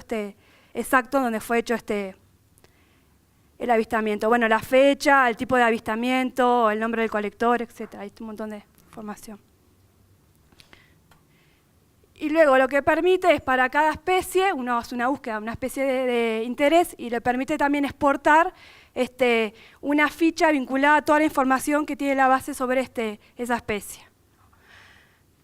exacto donde fue hecho el avistamiento. Bueno, la fecha, el tipo de avistamiento, el nombre del colector, etc. Hay un montón de información. Y luego lo que permite es para cada especie, uno hace una búsqueda, una especie de interés y le permite también exportar una ficha vinculada a toda la información que tiene la base sobre esa especie.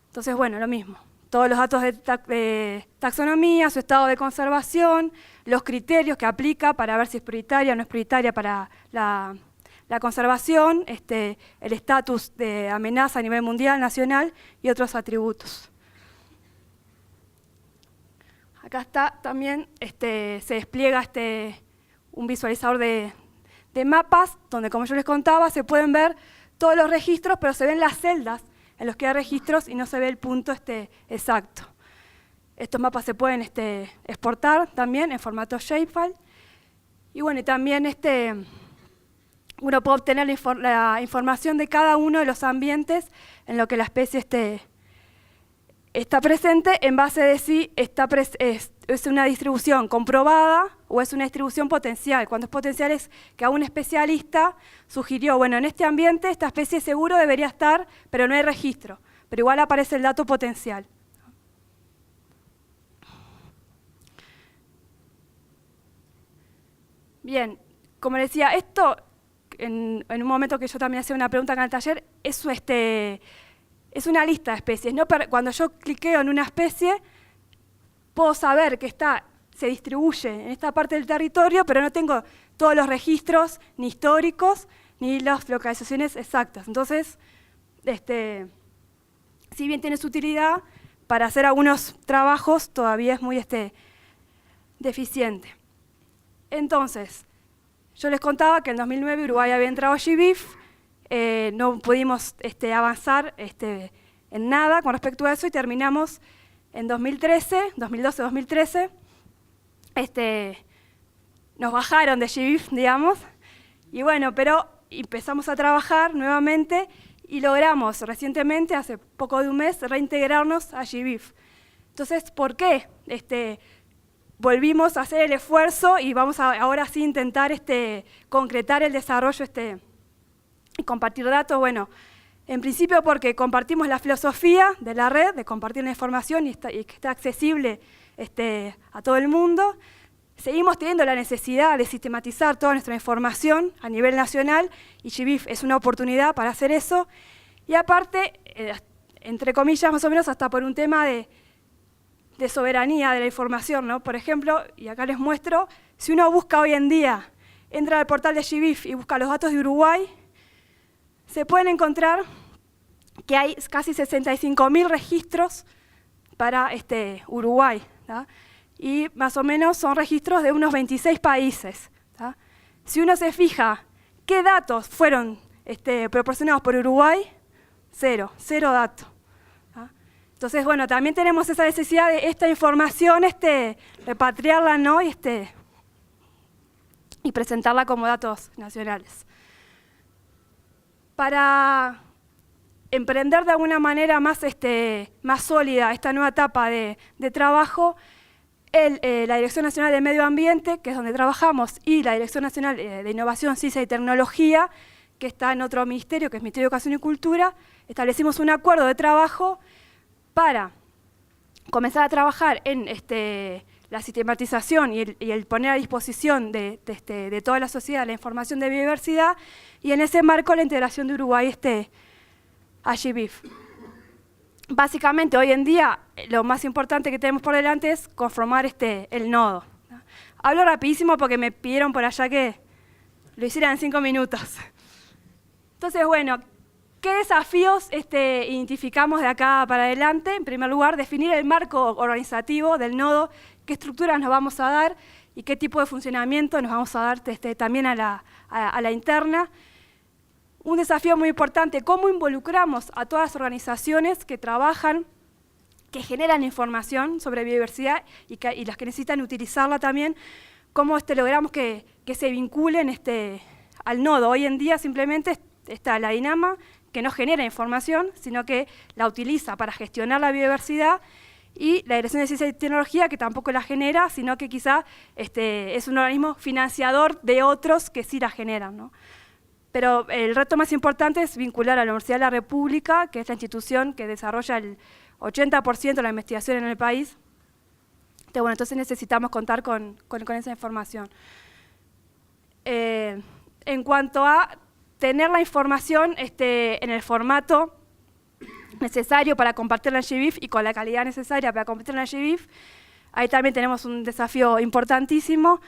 Entonces, bueno, lo mismo. Todos los datos de taxonomía, su estado de conservación, los criterios que aplica para ver si es prioritaria o no es prioritaria para la conservación, el estatus de amenaza a nivel mundial, nacional y otros atributos. Acá está también, se despliega un visualizador de mapas, donde como yo les contaba, se pueden ver todos los registros, pero se ven las celdas en los que hay registros y no se ve el punto exacto. Estos mapas se pueden exportar también en formato shapefile. Y bueno, y también uno puede obtener la información de cada uno de los ambientes en lo que la especie está presente en base de si es una distribución comprobada o es una distribución potencial. Cuando es potencial es que a un especialista sugirió, bueno, en este ambiente esta especie seguro debería estar, pero no hay registro, pero igual aparece el dato potencial. Bien, como les decía, esto, en un momento que yo también hacía una pregunta acá en el taller, es una lista de especies, ¿no? Cuando yo cliqueo en una especie, puedo saber que se distribuye en esta parte del territorio, pero no tengo todos los registros, ni históricos, ni las localizaciones exactas. Entonces, si bien tiene su utilidad, para hacer algunos trabajos todavía es muy deficiente. Entonces, yo les contaba que en 2009 Uruguay había entrado a GBIF, no pudimos avanzar en nada con respecto a eso y terminamos en 2012-2013, nos bajaron de GBIF, digamos, y bueno, pero empezamos a trabajar nuevamente y logramos recientemente, hace poco de un mes, reintegrarnos a GBIF. Entonces, ¿por qué? Volvimos a hacer el esfuerzo y vamos ahora sí intentar concretar el desarrollo y compartir datos. Bueno, en principio porque compartimos la filosofía de la red, de compartir la información y que esté accesible a todo el mundo. Seguimos teniendo la necesidad de sistematizar toda nuestra información a nivel nacional y GBIF es una oportunidad para hacer eso. Y aparte, entre comillas más o menos, hasta por un tema de soberanía de la información, ¿no? Por ejemplo, y acá les muestro, si uno busca hoy en día, entra al portal de GBIF y busca los datos de Uruguay, se pueden encontrar que hay casi 65.000 registros para Uruguay, ¿tá? Y más o menos son registros de unos 26 países, ¿tá? Si uno se fija qué datos fueron proporcionados por Uruguay, cero datos. Entonces, bueno, también tenemos esa necesidad de esta información, repatriarla, ¿no? Y presentarla como datos nacionales. Para emprender de alguna manera más sólida esta nueva etapa de trabajo, la Dirección Nacional de Medio Ambiente, que es donde trabajamos, y la Dirección Nacional de Innovación, Ciencia y Tecnología, que está en otro ministerio, que es Ministerio de Educación y Cultura, establecimos un acuerdo de trabajo para comenzar a trabajar en la sistematización y el poner a disposición de toda la sociedad la información de biodiversidad, y en ese marco la integración de Uruguay a GBIF. Básicamente, hoy en día, lo más importante que tenemos por delante es conformar el nodo. Hablo rapidísimo porque me pidieron por allá que lo hiciera en 5 minutos. Entonces, bueno, ¿qué desafíos identificamos de acá para adelante? En primer lugar, definir el marco organizativo del nodo, qué estructuras nos vamos a dar y qué tipo de funcionamiento nos vamos a dar también a la interna. Un desafío muy importante, cómo involucramos a todas las organizaciones que trabajan, que generan información sobre biodiversidad y las que necesitan utilizarla también, cómo logramos que se vinculen al nodo. Hoy en día simplemente está la INAMA, que no genera información, sino que la utiliza para gestionar la biodiversidad, y la Dirección de Ciencia y Tecnología, que tampoco la genera, sino que quizá es un organismo financiador de otros que sí la generan, ¿no? Pero el reto más importante es vincular a la Universidad de la República, que es la institución que desarrolla el 80% de la investigación en el país. Bueno, entonces necesitamos contar con esa información. En cuanto a tener la información en el formato necesario para compartirla en GBIF y con la calidad necesaria para compartirla en GBIF, ahí también tenemos un desafío importantísimo.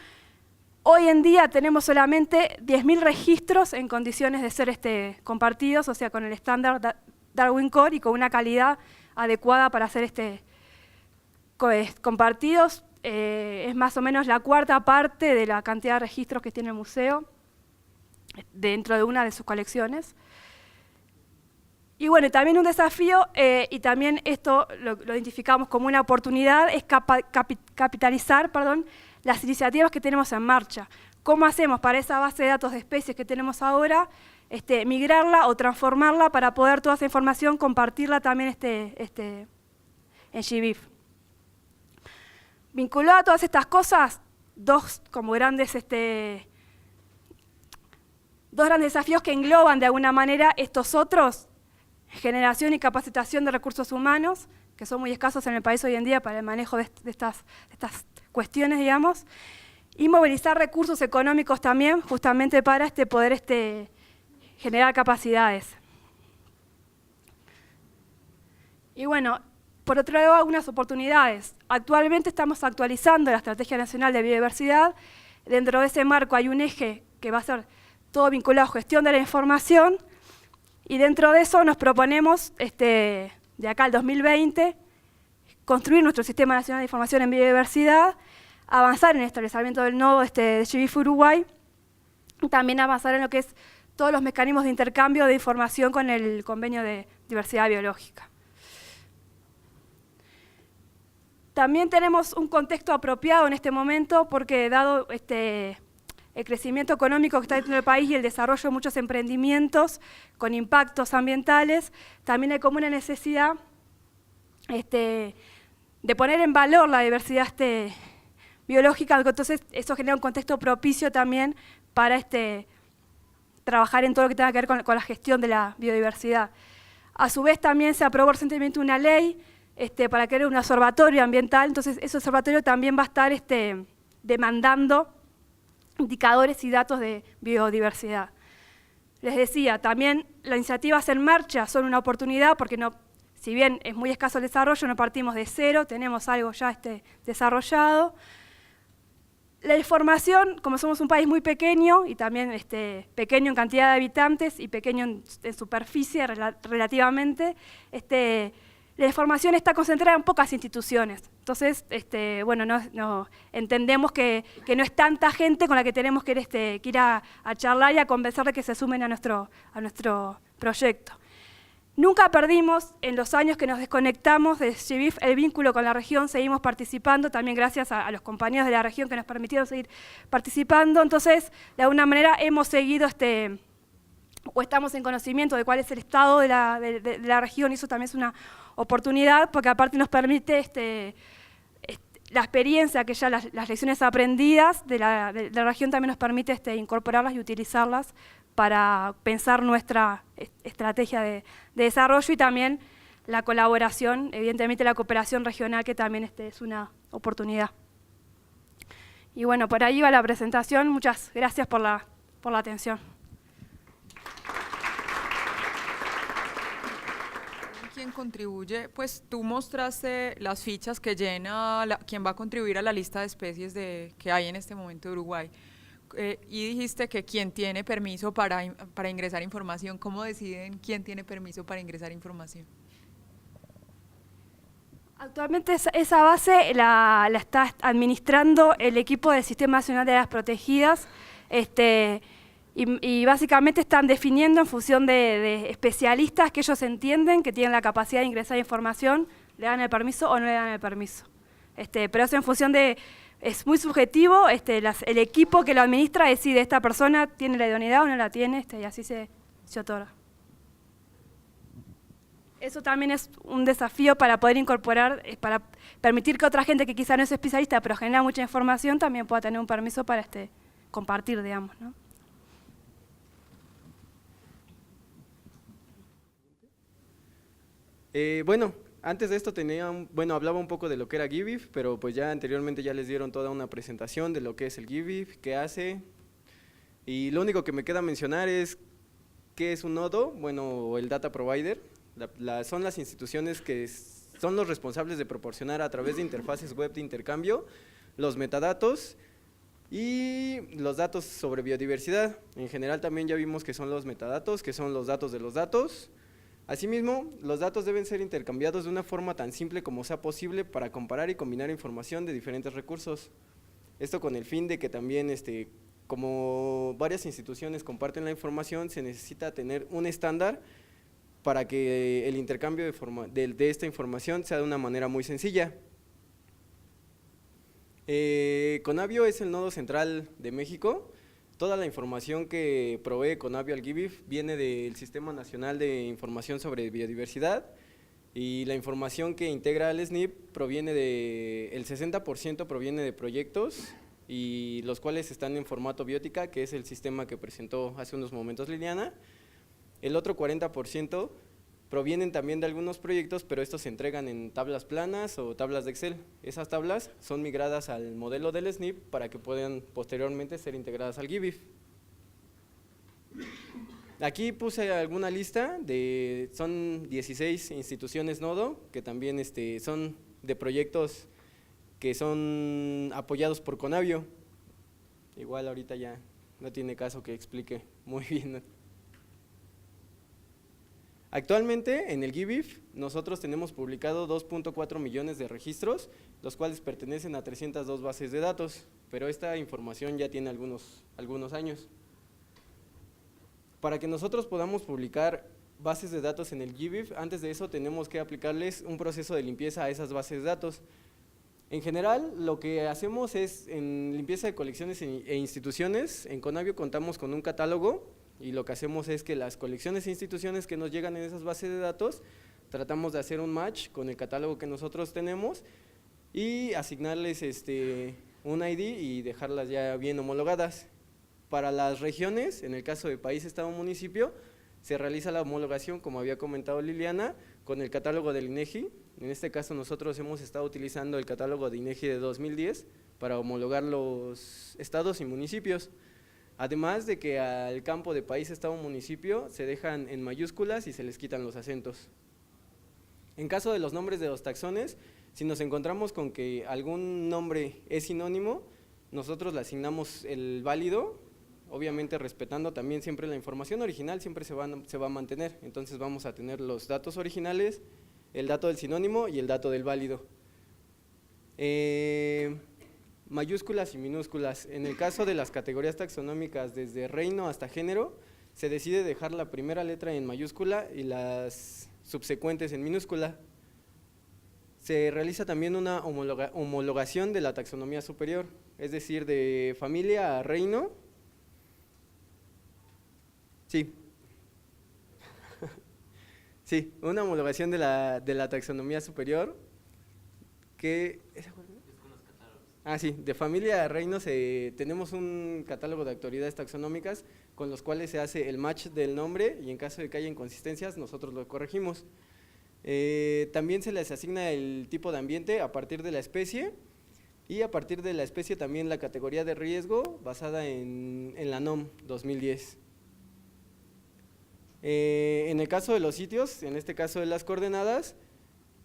Hoy en día tenemos solamente 10.000 registros en condiciones de ser compartidos, o sea, con el estándar Darwin Core y con una calidad adecuada para ser compartidos. Es más o menos la cuarta parte de la cantidad de registros que tiene el museo dentro de una de sus colecciones. Y bueno, también un desafío, y también esto lo identificamos como una oportunidad, es capitalizar las iniciativas que tenemos en marcha. ¿Cómo hacemos para esa base de datos de especies que tenemos ahora, migrarla o transformarla para poder toda esa información compartirla también en GBIF? Vinculado a todas estas cosas, dos grandes desafíos que engloban de alguna manera estos otros: generación y capacitación de recursos humanos, que son muy escasos en el país hoy en día para el manejo de estas cuestiones, digamos, y movilizar recursos económicos también, justamente para poder generar capacidades. Y bueno, por otro lado, algunas oportunidades. Actualmente estamos actualizando la Estrategia Nacional de Biodiversidad. Dentro de ese marco hay un eje que va a ser todo vinculado a gestión de la información, y dentro de eso nos proponemos, de acá al 2020, construir nuestro Sistema Nacional de Información en Biodiversidad, avanzar en el establecimiento del nodo de GBIF Uruguay, y también avanzar en lo que es todos los mecanismos de intercambio de información con el Convenio de Diversidad Biológica. También tenemos un contexto apropiado en este momento porque, dado el crecimiento económico que está dentro del país y el desarrollo de muchos emprendimientos con impactos ambientales, también hay como una necesidad de poner en valor la diversidad biológica. Entonces eso genera un contexto propicio también para trabajar en todo lo que tenga que ver con la gestión de la biodiversidad. A su vez también se aprobó recientemente una ley para crear un observatorio ambiental. Entonces ese observatorio también va a estar demandando indicadores y datos de biodiversidad. Les decía, también las iniciativas en marcha son una oportunidad porque si bien es muy escaso el desarrollo, no partimos de cero, tenemos algo ya desarrollado. La información, como somos un país muy pequeño y también pequeño en cantidad de habitantes y pequeño en superficie relativamente, la información está concentrada en pocas instituciones. Entonces, bueno, no entendemos que no es tanta gente con la que tenemos que ir a charlar y a convencer de que se sumen a nuestro proyecto. Nunca perdimos, en los años que nos desconectamos de GBIF, el vínculo con la región, seguimos participando, también gracias a los compañeros de la región que nos permitieron seguir participando. Entonces, de alguna manera hemos seguido o estamos en conocimiento de cuál es el estado de la región, y eso también es una oportunidad, porque aparte nos permite la experiencia, que ya las lecciones aprendidas de la región también nos permite incorporarlas y utilizarlas para pensar nuestra estrategia de desarrollo, y también la colaboración, evidentemente la cooperación regional, que también es una oportunidad. Y bueno, por ahí va la presentación. Muchas gracias por la atención. ¿Quién contribuye? Pues tú mostraste las fichas que llena quien va a contribuir a la lista de especies que hay en este momento de Uruguay. Y dijiste que quien tiene permiso para ingresar información. ¿Cómo deciden quién tiene permiso para ingresar información? Actualmente esa base la está administrando el equipo del Sistema Nacional de Áreas Protegidas, y básicamente están definiendo en función de especialistas que ellos entienden que tienen la capacidad de ingresar información, le dan el permiso o no le dan el permiso. Pero eso en función es muy subjetivo, el equipo que lo administra decide esta persona tiene la idoneidad o no la tiene, y así se otorga. Eso también es un desafío para poder incorporar, para permitir que otra gente que quizá no es especialista pero genera mucha información también pueda tener un permiso para compartir, digamos, ¿no? Bueno, antes de esto hablaba un poco de lo que era GBIF, pero pues ya anteriormente ya les dieron toda una presentación de lo que es el GBIF, qué hace, y lo único que me queda mencionar es qué es un nodo, bueno, el data provider. Son las instituciones que son los responsables de proporcionar a través de interfaces web de intercambio los metadatos y los datos sobre biodiversidad. En general también ya vimos que son los metadatos, que son los datos de los datos. Asimismo, los datos deben ser intercambiados de una forma tan simple como sea posible para comparar y combinar información de diferentes recursos. Esto con el fin de que también, como varias instituciones comparten la información, se necesita tener un estándar para que el intercambio de esta información sea de una manera muy sencilla. Conavio es el nodo central de México. Toda la información que provee Conavio al GBIF viene del Sistema Nacional de Información sobre Biodiversidad, y la información que integra al SNIP el 60% proviene de proyectos, y los cuales están en formato biótica, que es el sistema que presentó hace unos momentos Liliana. El otro 40% provienen también de algunos proyectos, pero estos se entregan en tablas planas o tablas de Excel. Esas tablas son migradas al modelo del SNIP para que puedan posteriormente ser integradas al GBIF. Aquí puse alguna lista, son 16 instituciones nodo, que también son de proyectos que son apoyados por Conavio. Igual ahorita ya no tiene caso que explique muy bien. Actualmente en el GBIF nosotros tenemos publicado 2.4 millones de registros, los cuales pertenecen a 302 bases de datos, pero esta información ya tiene algunos años. Para que nosotros podamos publicar bases de datos en el GBIF, antes de eso tenemos que aplicarles un proceso de limpieza a esas bases de datos. En general, lo que hacemos es, en limpieza de colecciones e instituciones, en Conavio contamos con un catálogo, y lo que hacemos es que las colecciones e instituciones que nos llegan en esas bases de datos, tratamos de hacer un match con el catálogo que nosotros tenemos y asignarles un ID y dejarlas ya bien homologadas. Para las regiones, en el caso de país, estado, municipio, se realiza la homologación, como había comentado Liliana, con el catálogo del INEGI. En este caso nosotros hemos estado utilizando el catálogo de INEGI de 2010 para homologar los estados y municipios. Además de que al campo de país, estado, municipio se dejan en mayúsculas y se les quitan los acentos. En caso de los nombres de los taxones, si nos encontramos con que algún nombre es sinónimo, nosotros le asignamos el válido, obviamente respetando también siempre la información original, siempre se va a mantener. Entonces vamos a tener los datos originales, el dato del sinónimo y el dato del válido. Mayúsculas y minúsculas. En el caso de las categorías taxonómicas desde reino hasta género, se decide dejar la primera letra en mayúscula y las subsecuentes en minúscula. Se realiza también una homologación de la taxonomía superior, es decir, de familia a reino. Sí. Sí, una homologación de la taxonomía superior que… sí, de familia a reino tenemos un catálogo de autoridades taxonómicas con los cuales se hace el match del nombre y en caso de que haya inconsistencias nosotros lo corregimos. También se les asigna el tipo de ambiente a partir de la especie y a partir de la especie también la categoría de riesgo basada en la NOM 2010. En el caso de los sitios, en este caso de las coordenadas,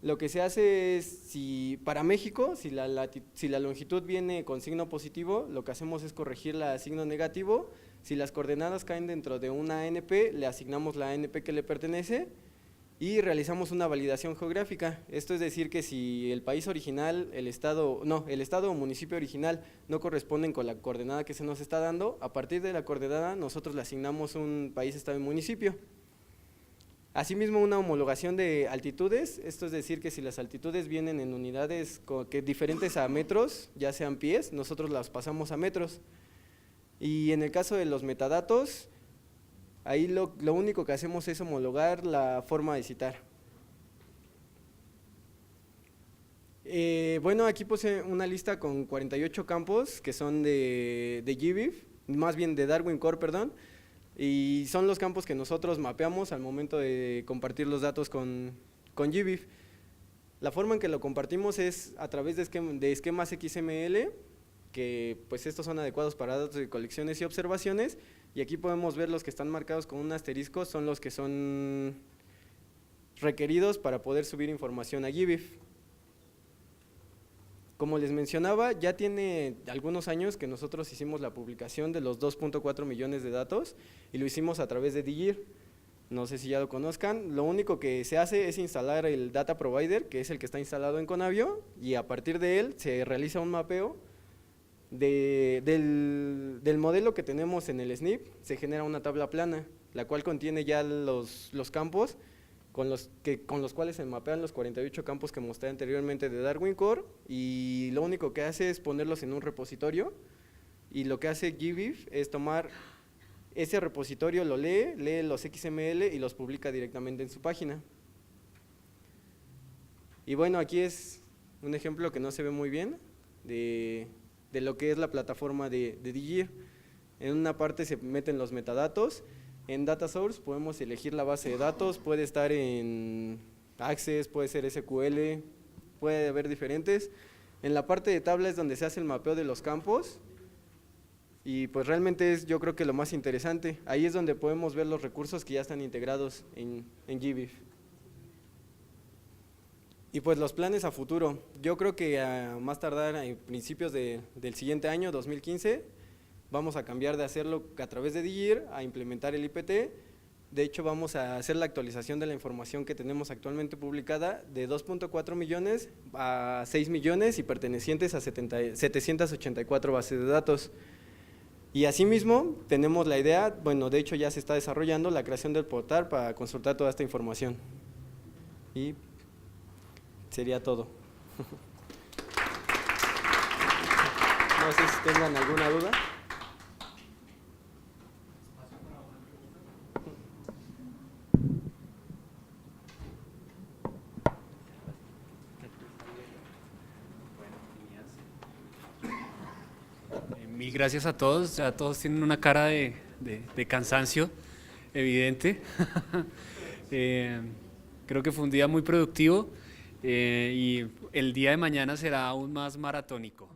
lo que se hace es, para México, si la longitud viene con signo positivo, lo que hacemos es corregirla a signo negativo. Si las coordenadas caen dentro de una ANP, le asignamos la ANP que le pertenece y realizamos una validación geográfica. Esto es decir que si el país original, el estado o municipio original no corresponden con la coordenada que se nos está dando, a partir de la coordenada nosotros le asignamos un país, estado y municipio. Asimismo, una homologación de altitudes, esto es decir que si las altitudes vienen en unidades diferentes a metros, ya sean pies, nosotros las pasamos a metros. Y en el caso de los metadatos, ahí lo único que hacemos es homologar la forma de citar. Bueno, aquí puse una lista con 48 campos que son de GBIF, más bien de Darwin Core, perdón, y son los campos que nosotros mapeamos al momento de compartir los datos con GBIF. La forma en que lo compartimos es a través de esquemas XML, que pues estos son adecuados para datos de colecciones y observaciones, y aquí podemos ver los que están marcados con un asterisco, son los que son requeridos para poder subir información a GBIF. Como les mencionaba, ya tiene algunos años que nosotros hicimos la publicación de los 2.4 millones de datos y lo hicimos a través de DIGIR. No sé si ya lo conozcan, lo único que se hace es instalar el Data Provider, que es el que está instalado en Conavio, y a partir de él se realiza un mapeo del modelo que tenemos en el SNP, se genera una tabla plana, la cual contiene ya los campos con los cuales se mapean los 48 campos que mostré anteriormente de Darwin Core, y lo único que hace es ponerlos en un repositorio, y lo que hace GBIF es tomar ese repositorio, lo lee los XML y los publica directamente en su página. Y bueno, aquí es un ejemplo que no se ve muy bien de lo que es la plataforma de DIGIR. En una parte se meten los metadatos. En Data Source podemos elegir la base de datos, puede estar en Access, puede ser SQL, puede haber diferentes. En la parte de tabla es donde se hace el mapeo de los campos y pues realmente es, yo creo que lo más interesante. Ahí es donde podemos ver los recursos que ya están integrados en GBIF. Y pues los planes a futuro, yo creo que a más tardar en principios del siguiente año, 2015, vamos a cambiar de hacerlo a través de DIGIR a implementar el IPT. De hecho, vamos a hacer la actualización de la información que tenemos actualmente publicada de 2.4 millones a 6 millones y pertenecientes a 784 bases de datos. Y asimismo, tenemos la idea, bueno, de hecho ya se está desarrollando la creación del portal para consultar toda esta información. Y sería todo. No sé si tengan alguna duda. Mil gracias a todos, ya todos tienen una cara de cansancio evidente. Creo que fue un día muy productivo y el día de mañana será aún más maratónico.